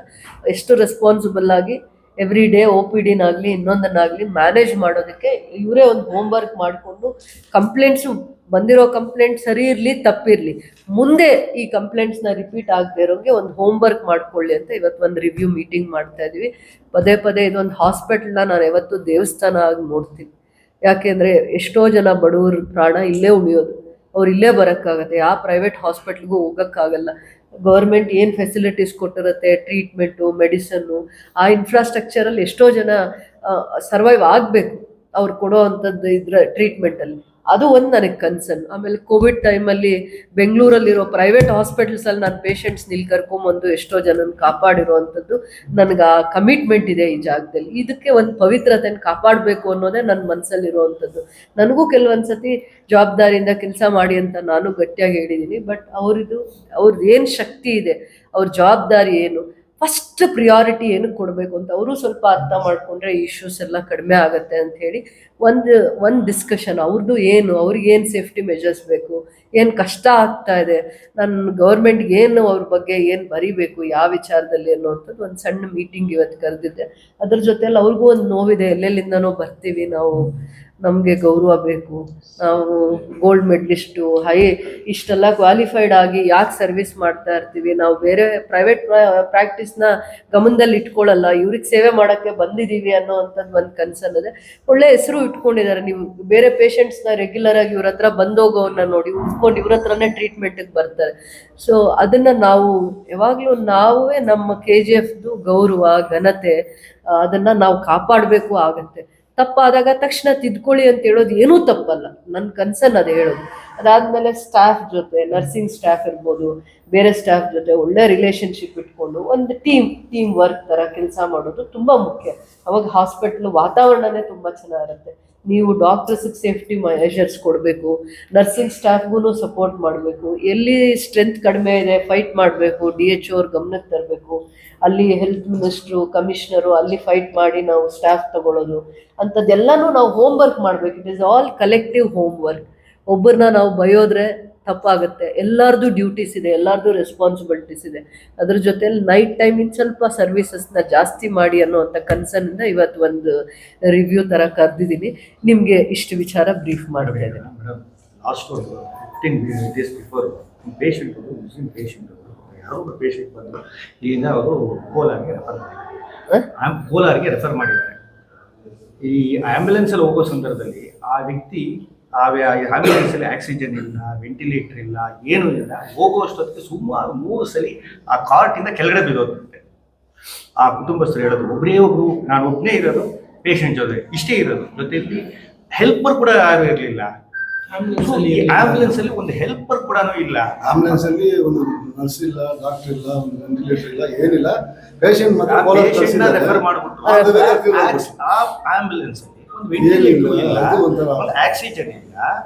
ಎಷ್ಟು ರೆಸ್ಪಾನ್ಸಿಬಲ್ ಆಗಿ ಎವ್ರಿ ಡೇ OPDನಾಗಲಿ ಇನ್ನೊಂದನ್ನಾಗಲಿ ಮ್ಯಾನೇಜ್ ಮಾಡೋದಕ್ಕೆ ಇವರೇ ಒಂದು ಹೋಮ್ವರ್ಕ್ ಮಾಡಿಕೊಂಡು, ಕಂಪ್ಲೇಂಟ್ಸು ಬಂದಿರೋ ಕಂಪ್ಲೇಂಟ್ ಸರಿ ಇರಲಿ ತಪ್ಪಿರಲಿ, ಮುಂದೆ ಈ ಕಂಪ್ಲೇಂಟ್ಸ್ನ ರಿಪೀಟ್ ಆಗದೆ ಇರೋಂಗೆ ಒಂದು ಹೋಮ್ವರ್ಕ್ ಮಾಡ್ಕೊಳ್ಳಿ ಅಂತ ಇವತ್ತು ಒಂದು ರಿವ್ಯೂ ಮೀಟಿಂಗ್ ಮಾಡ್ತಾ ಇದ್ವಿ. ಪದೇ ಇದೊಂದು ಹಾಸ್ಪಿಟಲ್ನ ನಾನು ಯಾವತ್ತೂ ದೇವಸ್ಥಾನ ಆಗಿ ನೋಡ್ತೀನಿ. ಯಾಕೆಂದರೆ ಎಷ್ಟೋ ಜನ ಬಡವ್ರ ಪ್ರಾಣ ಇಲ್ಲೇ ಉಳಿಯೋದು, ಅವ್ರು ಇಲ್ಲೇ ಬರೋಕ್ಕಾಗತ್ತೆ, ಯಾವ ಪ್ರೈವೇಟ್ ಹಾಸ್ಪಿಟ್ಲ್ಗೂ ಹೋಗೋಕ್ಕಾಗಲ್ಲ. ಗೌರ್ಮೆಂಟ್ ಏನು ಫೆಸಿಲಿಟೀಸ್ ಕೊಟ್ಟಿರುತ್ತೆ, ಟ್ರೀಟ್ಮೆಂಟು, ಮೆಡಿಸನ್ನು, ಆ ಇನ್ಫ್ರಾಸ್ಟ್ರಕ್ಚರಲ್ಲಿ ಎಷ್ಟೋ ಜನ ಸರ್ವೈವ್ ಆಗಬೇಕು ಅವ್ರು ಕೊಡೋ ಅಂಥದ್ದು ಟ್ರೀಟ್ಮೆಂಟಲ್ಲಿ. ಅದು ಒಂದು ನನಗೆ ಕನ್ಸರ್ನ್. ಆಮೇಲೆ ಕೋವಿಡ್ ಟೈಮಲ್ಲಿ ಬೆಂಗಳೂರಲ್ಲಿರೋ ಪ್ರೈವೇಟ್ ಹಾಸ್ಪಿಟಲ್ಸಲ್ಲಿ ನಾನು ಪೇಷಂಟ್ಸ್ ಕರ್ಕೊಂಬಂದು ಎಷ್ಟೋ ಜನನ ಕಾಪಾಡಿರೋವಂಥದ್ದು ನನಗೆ ಆ ಕಮಿಟ್ಮೆಂಟ್ ಇದೆ ಈ ಜಾಗದಲ್ಲಿ. ಇದಕ್ಕೆ ಒಂದು ಪವಿತ್ರತೆನ ಕಾಪಾಡಬೇಕು ಅನ್ನೋದೇ ನನ್ನ ಮನಸ್ಸಲ್ಲಿರುವಂಥದ್ದು. ನನಗೂ ಕೆಲವೊಂದ್ಸತಿ ಜವಾಬ್ದಾರಿಯಿಂದ ಕೆಲಸ ಮಾಡಿ ಅಂತ ನಾನು ಗಟ್ಟಿಯಾಗಿ ಹೇಳಿದ್ದೀನಿ. ಬಟ್ ಅವ್ರದ್ದು ಏನು ಶಕ್ತಿ ಇದೆ, ಅವ್ರ ಜವಾಬ್ದಾರಿ ಏನು, ಫಸ್ಟ್ ಪ್ರಿಯಾರಿಟಿ ಏನಕ್ಕೆ ಕೊಡಬೇಕು ಅಂತ ಅವರು ಸ್ವಲ್ಪ ಅರ್ಥ ಮಾಡಿಕೊಂಡ್ರೆ ಇಶ್ಯೂಸ್ ಎಲ್ಲ ಕಡಿಮೆ ಆಗುತ್ತೆ ಅಂತ ಹೇಳಿ ಒಂದು ಡಿಸ್ಕಷನ್. ಅವ್ರದ್ದು ಏನು, ಅವ್ರಿಗೇನು ಸೇಫ್ಟಿ ಮೆಜರ್ಸ್ ಬೇಕು, ಏನು ಕಷ್ಟ ಆಗ್ತಾ ಇದೆ, ನನ್ನ ಗೌರ್ಮೆಂಟ್ಗೆ ಏನು ಅವ್ರ ಬಗ್ಗೆ ಏನು ಬರೀಬೇಕು, ಯಾವ ವಿಚಾರದಲ್ಲಿ ಅನ್ನೋವಂಥದ್ದು ಒಂದು ಸಣ್ಣ ಮೀಟಿಂಗ್ ಇವತ್ತು ಕರೆದಿದ್ದೆ. ಅದ್ರ ಜೊತೆಯಲ್ಲಿ ಅವ್ರಿಗೂ ಒಂದು ನೋವಿದೆ, ಎಲ್ಲೆಲ್ಲಿಂದನೋ ಬರ್ತೀವಿ ನಾವು, ನಮಗೆ ಗೌರವ ಬೇಕು, ನಾವು ಗೋಲ್ಡ್ ಮೆಡಲಿಸ್ಟು, ಇಷ್ಟೆಲ್ಲ ಕ್ವಾಲಿಫೈಡ್ ಆಗಿ ಯಾಕೆ ಸರ್ವಿಸ್ ಮಾಡ್ತಾ ಇರ್ತೀವಿ, ನಾವು ಬೇರೆ ಪ್ರೈವೇಟ್ ಪ್ರಾಕ್ಟೀಸ್ನ ಗಮನದಲ್ಲಿ ಇಟ್ಕೊಳ್ಳಲ್ಲ, ಇವ್ರಿಗೆ ಸೇವೆ ಮಾಡೋಕ್ಕೆ ಬಂದಿದ್ದೀವಿ ಅನ್ನೋ ಅಂಥದ್ದು ಒಂದು ಕನ್ಸರ್ನ್ ಇದೆ. ಒಳ್ಳೆ ಹೆಸರು ಇಟ್ಕೊಂಡಿದ್ದಾರೆ. ನೀವು ಬೇರೆ ಪೇಷಂಟ್ಸ್ನ ರೆಗ್ಯುಲರ್ ಆಗಿ ಇವ್ರ ಹತ್ರ ಬಂದೋಗೋನ್ನ ನೋಡಿ ಉಟ್ಕೊಂಡು ಇವ್ರ ಹತ್ರನೇ ಟ್ರೀಟ್ಮೆಂಟಿಗೆ ಬರ್ತಾರೆ. ಸೊ ಅದನ್ನು ನಾವು ಯಾವಾಗಲೂ ನಾವೇ ನಮ್ಮ KGFದು ಗೌರವ, ಘನತೆ, ಅದನ್ನು ನಾವು ಕಾಪಾಡಬೇಕು ಆಗುತ್ತೆ. ತಪ್ಪಾದಾಗ ತಕ್ಷಣ ತಿದ್ಕೊಳ್ಳಿ ಅಂತ ಹೇಳೋದು ಏನೂ ತಪ್ಪಲ್ಲ, ನನ್ನ ಕನ್ಸರ್ನ್ ಅದೇ ಹೇಳೋದು. ಅದಾದಮೇಲೆ ಸ್ಟಾಫ್ ಜೊತೆ, ನರ್ಸಿಂಗ್ ಸ್ಟಾಫ್ ಇರ್ಬೋದು, ಬೇರೆ ಸ್ಟಾಫ್ ಜೊತೆ ಒಳ್ಳೆ ರಿಲೇಷನ್ಶಿಪ್ ಇಟ್ಕೊಂಡು ಒಂದು ಟೀಮ್ ವರ್ಕ್ ಥರ ಕೆಲಸ ಮಾಡೋದು ತುಂಬ ಮುಖ್ಯ. ಅವಾಗ ಹಾಸ್ಪಿಟ್ಲ್ ವಾತಾವರಣನೇ ತುಂಬ ಚೆನ್ನಾಗಿರುತ್ತೆ. ನೀವು ಡಾಕ್ಟರ್ಸಿಗೆ ಸೇಫ್ಟಿ ಮೆಷರ್ಸ್ ಕೊಡಬೇಕು, ನರ್ಸಿಂಗ್ ಸ್ಟಾಫ್ಗೂ ಸಪೋರ್ಟ್ ಮಾಡಬೇಕು, ಎಲ್ಲಿ ಸ್ಟ್ರೆಂತ್ ಕಡಿಮೆ ಇದೆ ಫೈಟ್ ಮಾಡಬೇಕು, DHO ಅವ್ರ ಗಮನಕ್ಕೆ ತರಬೇಕು, ಅಲ್ಲಿ ಹೆಲ್ತ್ ಮಿನಿಸ್ಟ್ರು, ಕಮಿಷನರು ಅಲ್ಲಿ ಫೈಟ್ ಮಾಡಿ ನಾವು ಸ್ಟಾಫ್ ತಗೊಳ್ಳೋದು ಅಂಥದ್ದೆಲ್ಲನೂ ನಾವು ಹೋಮ್ವರ್ಕ್ ಮಾಡಬೇಕು. It is all collective homework. ಒಬ್ಬರನ್ನ ನಾವು ಬಯೋದ್ರೆ ತಪ್ಪಾಗುತ್ತೆ, ಎಲ್ಲರದು ಡ್ಯೂಟೀಸ್ ಇದೆ, ಎಲ್ಲರದು ರೆಸ್ಪಾನ್ಸಿಬಿಲಿಟೀಸ್ ಇದೆ. ಅದ್ರ ಜೊತೆಲಿ ನೈಟ್ ಟೈಮ್ ಇನ್ನು ಸ್ವಲ್ಪ ಸರ್ವಿಸಸ್ನ ಜಾಸ್ತಿ ಮಾಡಿ ಅನ್ನೋವಂಥ ಕನ್ಸರ್ನಿಂದ ಇವತ್ತು ಒಂದು ರಿವ್ಯೂ ಥರ ಕರೆದಿದ್ದೀನಿ. ನಿಮಗೆ ಇಷ್ಟು ವಿಚಾರ ಬ್ರೀಫ್ ಮಾಡ್ತಾ ಇದ್ದೀನಿ. Last 15 days before patient Muslim patient ಯಾರೊಬ್ಬ ಪೇಷಂಟ್ ಬಂದು ಇಲ್ಲಿಂದ ಅವರು ಕೋಲಾರಿಗೆ ರೆಫರ್ ಮಾಡಿದ್ದಾರೆ. ಈ ಆಂಬ್ಯುಲೆನ್ಸ್ ಅಲ್ಲಿ ಹೋಗೋ ಸಂದರ್ಭದಲ್ಲಿ ಆ ವ್ಯಕ್ತಿ ಆಂಬ್ಯುಲೆನ್ಸ್ ಅಲ್ಲಿ ಆಕ್ಸಿಜನ್ ಇಲ್ಲ, ವೆಂಟಿಲೇಟರ್ ಇಲ್ಲ, ಏನೂ ಇಲ್ಲ. ಹೋಗುವಷ್ಟೊತ್ತಿಗೆ ಸುಮಾರು 3 ಸಲ ಆ ಕಾರ್ಟ್ ಇಂದ ಕೆಳಗಡೆ ಬಿದ್ದೋದಂತೆ. ಆ ಕುಟುಂಬಸ್ಥರು ಹೇಳೋದು, ಒಬ್ಬರು ನಾನು ಒಬ್ಬನೇ ಇರೋದು ಪೇಷಂಟ್ ಜೊತೆ, ಇಷ್ಟೇ ಇರೋದು, ಜೊತೆಯಲ್ಲಿ ಹೆಲ್ಪರ್ ಕೂಡ ಯಾರು ಇರಲಿಲ್ಲ. ಆಂಬ್ಯುಲೆನ್ಸ್ ಅಲ್ಲಿ ಒಂದು ಹೆಲ್ಪರ್ ಕೂಡ ಇಲ್ಲ. ಆಂಬ್ಯುಲೆನ್ಸ್ ಅಲ್ಲಿ ಒಂದು ನರ್ಸ್ ಇಲ್ಲ, ಡಾಕ್ಟರ್ ಇಲ್ಲ, ಒಂದು ವೆಂಟಿಲೇಟರ್ ಇಲ್ಲ, ಏನಿಲ್ಲ. ಪೇಷಂಟ್ ರೆಫರ್ ಮಾಡ್ಬಿಟ್ಟು ಆ ಆಂಬ್ಯುಲೆನ್ಸ್ ಅಲ್ಲಿ ಒಂದು ವೆಂಟಿಲೇಟರ್ ಇಲ್ಲ, ಒಂದು ಆಕ್ಸಿಜನ್ ಇಲ್ಲ.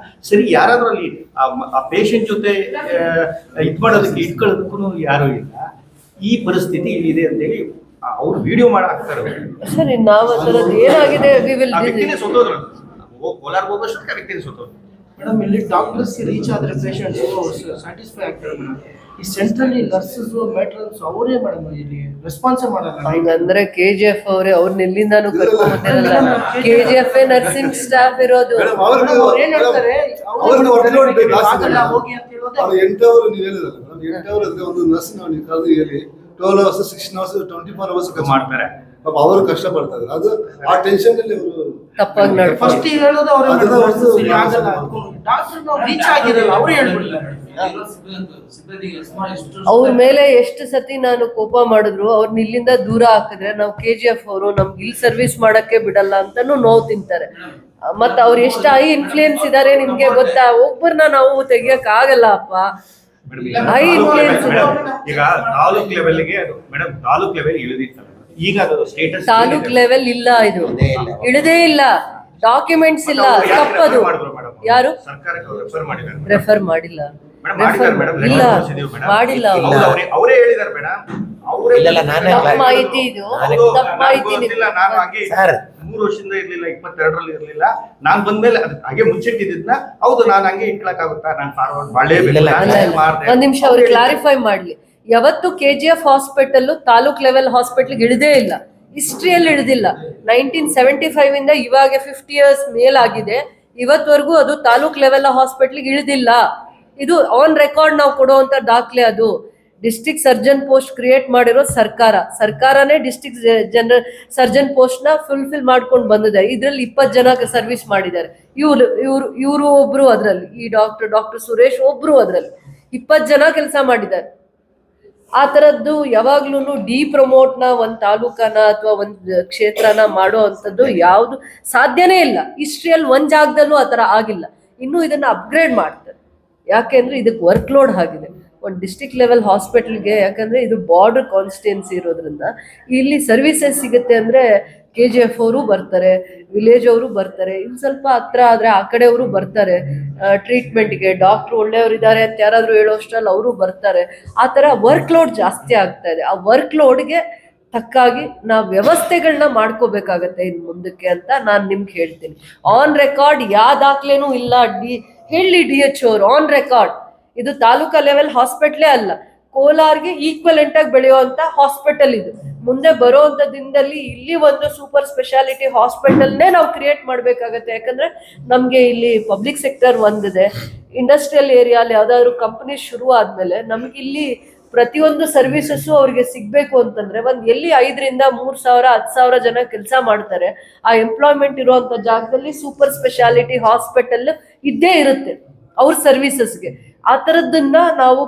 ಸರಿ, ಯಾರಾದ್ರೂ ಅಲ್ಲಿ ಆ ಪೇಷಂಟ್ ಜೊತೆ ಇದ್ ಮಾಡೋದಕ್ಕೆ ಇಟ್ಕೊಳ್ಳೋದಕ್ಕೂ ಯಾರು ಇಲ್ಲ. ಈ ಪರಿಸ್ಥಿತಿ ಇಲ್ಲಿದೆ ಅಂತೇಳಿ ಅವ್ರು ವಿಡಿಯೋ ಮಾಡಿ ಹಾಕ್ತಾರೆ. ಸರಿ, ನಾವು ಅದರದ್ದು ಏನಾಗಿದೆ ವ್ಯಕ್ತಿನೇ ಸೋತೋದ್ರು. ಕೋಲಾರ ಹೋಗೋಷ್ಟಕ್ಕೆ ವ್ಯಕ್ತಿನೇ ಸೋತೋದ್ರು. ಮೇಡಮ್, ಇಲ್ಲಿ ಡಾಕ್ಟರ್ಸ್ಗೆ ರೀಚ್ ಆದರೆ ಪೇಷಂಟ್ಸ್ ಸ್ಯಾಟಿಸ್ಫೈ ಆಗ್ತಾರೆ ಮೇಡಮ್. ಈ ಸೆಂಟ್ರಲ್ಲಿ ನರ್ಸಸ್ ಮೆಟ್ರನ್ಸ್ ಅವರೇ ಮೇಡಮ್ ಇಲ್ಲಿ ರೆಸ್ಪಾನ್ಸ್ ಮಾಡಲ್ಲ. ಹಂಗಂದ್ರೆ KGF ಅವರೇ ಅವ್ರನ್ನ ಎಲ್ಲಿಂದಾನು ಕರ್ಕೊಂಡು ಬಂದಿರಲ್ಲ. KGF ನರ್ಸಿಂಗ್ ಸ್ಟಾಫ್ ಇರೋದು. ಏನ್ ಹೇಳ್ತಾರೆ, ಆಗಲ್ಲ ಹೋಗಿ ಅಂತ ಹೇಳೋದು. 8 ಅವರ್ ನೀವು ಹೇಳಿದ್ರಲ್ಲ ಮೇಡಮ್, 8 ಅವರ್ ಇದ್ರೆ ಒಂದು ನರ್ಸ್ ನಾವು ಕರೆದು ಹೇಳಿ 12 ಅವರ್ಸ್ 16 ಅವರ್ಸ್ 24 ಅವರ್ಸ್ ಮಾಡ್ತಾರೆ. ಪಾಪ ಅವರು ಕಷ್ಟ ಪಡ್ತಾ ಇದ್ದಾರೆ. ಅದು ಆ ಟೆನ್ಷನ್ ಅಲ್ಲಿ ಅವರು ತಪ್ಪಾಗಿ ನಡ್ಕೊಂಡು ಫಸ್ಟ್ ಹೇಳೋದು ಅವರೇ ಆಗಲ್ಲ. ಡಾಕ್ಟರ್ ನಾವು ರೀಚ್ ಆಗಿರಲ್ಲ, ಅವರೇ ಹೇಳ್ಬಿಡ್ತಾರೆ. ಅವ್ರ ಮೇಲೆ ಎಷ್ಟು ಸತಿ ನಾನು ಕೋಪ ಮಾಡಿದ್ರು ಅವ್ರನ್ನ ಇಲ್ಲಿಂದ ದೂರ ಹಾಕಿದ್ರೆ ನಾವು KGF ಅವರು ನಮ್ಗೆ ಇಲ್ಲಿ ಸರ್ವಿಸ್ ಮಾಡಕ್ಕೆ ಬಿಡಲ್ಲ ಅಂತಾನು ನೋವು ತಿಂತಾರೆ. ಮತ್ತ ಅವ್ರು ಎಷ್ಟು ಹೈ ಇನ್ಫ್ಲೂಯೆನ್ಸ್ ಇದಾರೆ ನಿಮ್ಗೆ ಗೊತ್ತಾ? ಒಬ್ಬರನ್ನ ನಾವು ತೆಗಿಯಕ್ ಆಗಲ್ಲ ಅಪ್ಪ. ಹೈ ಇನ್ಫ್ಲೂಯೆನ್ಸ್ ಈಗ ತಾಲೂಕ್ ಲೆವೆಲ್ಗೆ ಅದು ಮೇಡಮ್, ತಾಲೂಕ್ ಲೆವೆಲ್ ಇಳಿದಿತ್ತು. ಈಗ ಅದು ಸ್ಟೇಟಸ್ ತಾಲೂಕ್ ಲೆವೆಲ್ ಇಲ್ಲ, ಇದು ಇಳದೇ ಇಲ್ಲ, ಡಾಕ್ಯುಮೆಂಟ್ಸ್ ಇಲ್ಲ, ತಪ್ಪದು. ಯಾರು ರೆಫರ್ ಮಾಡಿಲ್ಲ, ಇಲ್ಲ ಮಾಡಿಲ್ಲ. ಅವರೇ ಹೇಳಿದಾರೆ ಮೇಡಮ್, ತಪ್ಪು ಮಾಹಿತಿ ಇದು, ತಪ್ಪು ಮಾಹಿತಿ. 3 ವರ್ಷದಿಂದ ಇರ್ಲಿಲ್ಲ, 22ರಲ್ಲಿ ಇರ್ಲಿಲ್ಲ. ನಾನ್ ಬಂದ್ಮೇಲೆ ಹಾಗೆ ಮುಂಚಿಟ್ಟಿದ್ನ ಹೌದು, ನಾನು ಹಂಗೆ ಇಟ್ಕೊಳಕ್ಕಾಗುತ್ತಾ, ನಾನು ಫಾರ್ವರ್ಡ್ ಮಾಡಲೇಬೇಕು. ಒಂದ್ ನಿಮಿಷ ಅವ್ರಿಗೆ ಕ್ಲಾರಿಫೈ ಮಾಡ್ಲಿ. ಯಾವತ್ತು KGF hospital taluk level hospital ಇಳಿದೇ ಇಲ್ಲ, ಹಿಸ್ಟ್ರಿಯಲ್ಲಿ ಇಳಿದಿಲ್ಲ. 1975 ಇಂದ ಇವಾಗ 50 years ಮೇಲಾಗಿದೆ, ಇವತ್ವರೆಗೂ ಅದು ತಾಲೂಕ್ ಲೆವೆಲ್ ಹಾಸ್ಪಿಟಲ್ ಇಳಿದಿಲ್ಲ. ಇದು ಆನ್ ರೆಕಾರ್ಡ್ ನಾವು ಕೊಡುವಂತ ದಾಖಲೆ. ಅದು ಡಿಸ್ಟ್ರಿಕ್ಟ್ ಸರ್ಜನ್ ಪೋಸ್ಟ್ ಕ್ರಿಯೇಟ್ ಮಾಡಿರೋ ಸರ್ಕಾರನೇ ಡಿಸ್ಟ್ರಿಕ್ಟ್ ಸರ್ಜನ್ ಪೋಸ್ಟ್ ನ ಫುಲ್ಫಿಲ್ ಮಾಡ್ಕೊಂಡು ಬಂದಿದೆ. ಇದ್ರಲ್ಲಿ 20 ಜನ ಸರ್ವಿಸ್ ಮಾಡಿದ್ದಾರೆ. ಇವರು ಒಬ್ರು ಅದ್ರಲ್ಲಿ, ಈ ಡಾಕ್ಟರ್ ಸುರೇಶ್ ಒಬ್ರು ಅದ್ರಲ್ಲಿ 20 ಜನ ಕೆಲಸ ಮಾಡಿದ್ದಾರೆ. ಆ ತರದ್ದು ಯಾವಾಗ್ಲೂ ಡಿಪ್ರಮೋಟ್ ನ ಒಂದ್ ತಾಲೂಕನ ಅಥವಾ ಒಂದ್ ಕ್ಷೇತ್ರನ ಮಾಡೋ ಅಂತದ್ದು ಯಾವ್ದು ಸಾಧ್ಯನೇ ಇಲ್ಲ. ಹಿಸ್ಟ್ರಿಯಲ್ಲಿ ಒಂದ್ ಜಾಗದಲ್ಲೂ ಆತರ ಆಗಿಲ್ಲ. ಇನ್ನು ಇದನ್ನ ಅಪ್ಗ್ರೇಡ್ ಮಾಡ್ತಾರೆ. ಯಾಕೆಂದ್ರೆ ಇದಕ್ಕೆ ವರ್ಕ್ ಲೋಡ್ ಆಗಿದೆ ಒಂದು ಡಿಸ್ಟ್ರಿಕ್ಟ್ ಲೆವೆಲ್ ಹಾಸ್ಪಿಟಲ್ಗೆ. ಯಾಕಂದ್ರೆ ಇದು ಬಾರ್ಡರ್ ಕಾನ್ಸ್ಟಿಟ್ಯೂನ್ಸಿ ಇರೋದ್ರಿಂದ ಇಲ್ಲಿ ಸರ್ವಿಸಸ್ ಸಿಗುತ್ತೆ. ಅಂದ್ರೆ KGF ಅವರು ಬರ್ತಾರೆ, ವಿಲೇಜ್ ಅವರು ಬರ್ತಾರೆ, ಇನ್ನು ಸ್ವಲ್ಪ ಹತ್ರ ಆದ್ರೆ ಆ ಕಡೆಯವರು ಬರ್ತಾರೆ ಟ್ರೀಟ್ಮೆಂಟ್ಗೆ. ಡಾಕ್ಟ್ರು ಒಳ್ಳೆಯವ್ರಿದ್ದಾರೆ ಅಂತ ಯಾರಾದ್ರೂ ಹೇಳೋಷ್ಟ್ರಲ್ಲಿ ಅವರು ಬರ್ತಾರೆ. ಆ ತರ ವರ್ಕ್ ಲೋಡ್ ಜಾಸ್ತಿ ಆಗ್ತಾ ಇದೆ. ಆ ವರ್ಕ್ ಲೋಡ್ಗೆ ತಕ್ಕಾಗಿ ನಾವು ವ್ಯವಸ್ಥೆಗಳನ್ನ ಮಾಡ್ಕೋಬೇಕಾಗತ್ತೆ ಇನ್ನು ಮುಂದಕ್ಕೆ ಅಂತ ನಾನು ನಿಮ್ಗೆ ಹೇಳ್ತೀನಿ. ಆನ್ ರೆಕಾರ್ಡ್ ಯಾವ ದಾಖಲೆನೂ ಇಲ್ಲ. ಹೇಳಿ DHO ಅವರು ಆನ್ ರೆಕಾರ್ಡ್ ಇದು ತಾಲೂಕಾ ಲೆವೆಲ್ ಹಾಸ್ಪಿಟ್ಲೇ ಅಲ್ಲ, ಕೋಲಾರ್ಗೆ ಈಕ್ವಲೆಂಟ್ ಆಗಿ ಬೆಳೆಯುವಂತ ಹಾಸ್ಪಿಟಲ್ ಇದು. ಮುಂದೆ ಬರುವಂತ ದಿನದಲ್ಲಿ ಇಲ್ಲಿ ಒಂದು ಸೂಪರ್ ಸ್ಪೆಷಾಲಿಟಿ ಹಾಸ್ಪಿಟಲ್ನೇ ನಾವು ಕ್ರಿಯೇಟ್ ಮಾಡ್ಬೇಕಾಗತ್ತೆ. ಯಾಕಂದ್ರೆ ನಮ್ಗೆ ಇಲ್ಲಿ ಪಬ್ಲಿಕ್ ಸೆಕ್ಟರ್ ಒಂದಿದೆ, ಇಂಡಸ್ಟ್ರಿಯಲ್ ಏರಿಯಾಲಿ ಯಾವ್ದಾದ್ರು ಕಂಪನಿ ಶುರು ಆದ್ಮೇಲೆ ನಮ್ಗೆ ಇಲ್ಲಿ ಪ್ರತಿಯೊಂದು ಸರ್ವಿಸಸ್ ಅವ್ರಿಗೆ ಸಿಗ್ಬೇಕು ಅಂತಂದ್ರೆ ಎಲ್ಲಿ 5,000 to 3,000 10,000 ಜನ ಕೆಲಸ ಮಾಡ್ತಾರೆ. ಆ ಎಂಪ್ಲಾಯ್ಮೆಂಟ್ ಇರುವಂತ ಜಾಗದಲ್ಲಿ ಸೂಪರ್ ಸ್ಪೆಷಾಲಿಟಿ ಹಾಸ್ಪಿಟಲ್ ಇದ್ದೇ ಇರುತ್ತೆ ಅವ್ರ ಸರ್ವಿಸಸ್ಗೆ. ಆ ತರದನ್ನ ನಾವು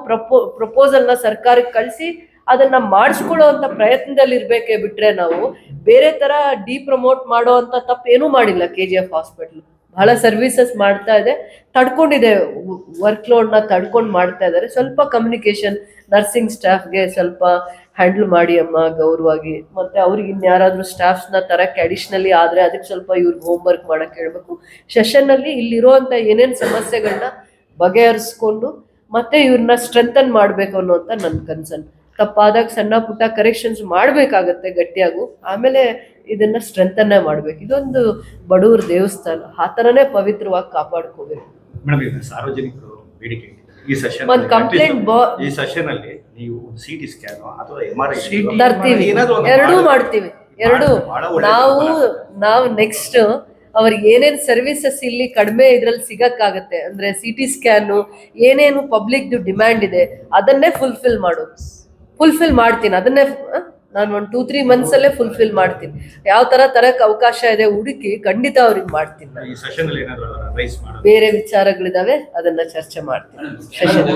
ಪ್ರಪೋಸಲ್ನ ಸರ್ಕಾರಕ್ಕೆ ಕಳಿಸಿ ಅದನ್ನ ಮಾಡಿಸ್ಕೊಳ್ಳುವಂತ ಪ್ರಯತ್ನದಲ್ಲಿ ಇರ್ಬೇಕೇ ಬಿಟ್ರೆ ನಾವು ಬೇರೆ ತರ ಡಿಪ್ರಮೋಟ್ ಮಾಡೋ ಅಂತ ತಪ್ಪೇನೂ ಮಾಡಿಲ್ಲ. KGF ಹಾಸ್ಪಿಟಲ್ ಬಹಳ ಸರ್ವಿಸಸ್ ಮಾಡ್ತಾ ಇದೆ, ತಡ್ಕೊಂಡಿದೆ, ವರ್ಕ್ ಲೋಡ್ನ ತಡ್ಕೊಂಡು ಮಾಡ್ತಾ ಇದ್ದಾರೆ. ಸ್ವಲ್ಪ ಕಮ್ಯುನಿಕೇಶನ್ ನರ್ಸಿಂಗ್ ಸ್ಟಾಫ್ಗೆ ಸ್ವಲ್ಪ ಹ್ಯಾಂಡಲ್ ಮಾಡಿ ಅಮ್ಮ ಗೌರವಾಗಿ. ಮತ್ತೆ ಅವ್ರಿಗೆ ಇನ್ಯಾರಾದ್ರೂ ಸ್ಟಾಫ್ಸ್ನ ತರಕ್ಕೆ ಅಡಿಷ್ನಲಿ ಆದ್ರೆ ಅದಕ್ಕೆ ಸ್ವಲ್ಪ ಇವ್ರಿಗೆ ಹೋಮ್ವರ್ಕ್ ಮಾಡಕ್ಕೆ ಹೇಳ್ಬೇಕು. ಸೆಷನ್ನಲ್ಲಿ ಇಲ್ಲಿರುವಂತ ಏನೇನು ಸಮಸ್ಯೆಗಳನ್ನ ಬಗೆಹರಿಸ್ಕೊಂಡು ಮತ್ತೆ ಇವ್ರನ್ನ ಸ್ಟ್ರೆಂಥನ್ ಮಾಡ್ಬೇಕು ಅನ್ನೋಂತ ನನ್ನ ಕನ್ಸರ್ನ್. ತಪ್ಪಾದಾಗ ಸಣ್ಣ ಪುಟ್ಟ ಕರೆಕ್ಷನ್ಸ್ ಮಾಡ್ಬೇಕಾಗತ್ತೆ ಗಟ್ಟಿಯಾಗು, ಆಮೇಲೆ ಇದನ್ನ ಸ್ಟ್ರೆಂಥನ್ನೇ ಮಾಡ್ಬೇಕು. ಇದೊಂದು ಬಡವ್ರ ದೇವಸ್ಥಾನ, ಆ ಥರನೇ ಪವಿತ್ರವಾಗಿ ಕಾಪಾಡ್ಕೋಬೇಕು. ಮೇಡಮ್, ಇದು ಸಾರ್ವಜನಿಕರು ಬೇಡಿಕೆ ಈ ಸೆಷನ್ ಒಂದು ಕಂಪ್ಲೇಂಟ್ ಈ ಸೆಷನ್ ಅಲ್ಲಿ ನೀವು CT ಸ್ಕ್ಯಾನ್ ಅಥವಾ MRI ತರ್ತೀವಿ, ಎರಡೂ ಮಾಡ್ತೀವಿ. ಎರಡು ನಾವು ನೆಕ್ಸ್ಟ್ ಅವ್ರಿಗೆ ಏನೇನು ಸರ್ವಿಸಸ್ ಇಲ್ಲಿ ಕಡಿಮೆ ಇದ್ರಲ್ಲಿ ಸಿಗಕ್ಕಾಗತ್ತೆ ಅಂದ್ರೆ CT ಸ್ಕ್ಯಾನು ಏನೇನು ಪಬ್ಲಿಕ್ ಡಿಮ್ಯಾಂಡ್ ಇದೆ ಅದನ್ನೇ ಫುಲ್ಫಿಲ್ ಮಾಡೋದು. ಫುಲ್ಫಿಲ್ ಮಾಡ್ತೀನಿ ಅದನ್ನೇ. ನಾನು ಒಂದು 2-3 months ಅಲ್ಲೇ ಫುಲ್ಫಿಲ್ ಮಾಡ್ತೀನಿ. ಯಾವ ತರ ತರಕ್ ಅವಕಾಶ ಇದೆ ಹುಡುಕಿ ಖಂಡಿತ ಅವ್ರಿಗೆ ಮಾಡ್ತೀನಿ ನಾನು. ಈ ಸೆಷನ್ ಅಲ್ಲಿ ಏನಾದ್ರು ರೈಸ್ ಮಾಡೋದು ಬೇರೆ ವಿಚಾರಗಳಿದಾವೆ, ಅದನ್ನ ಚರ್ಚೆ ಮಾಡ್ತೀನಿ ಸೆಷನ್.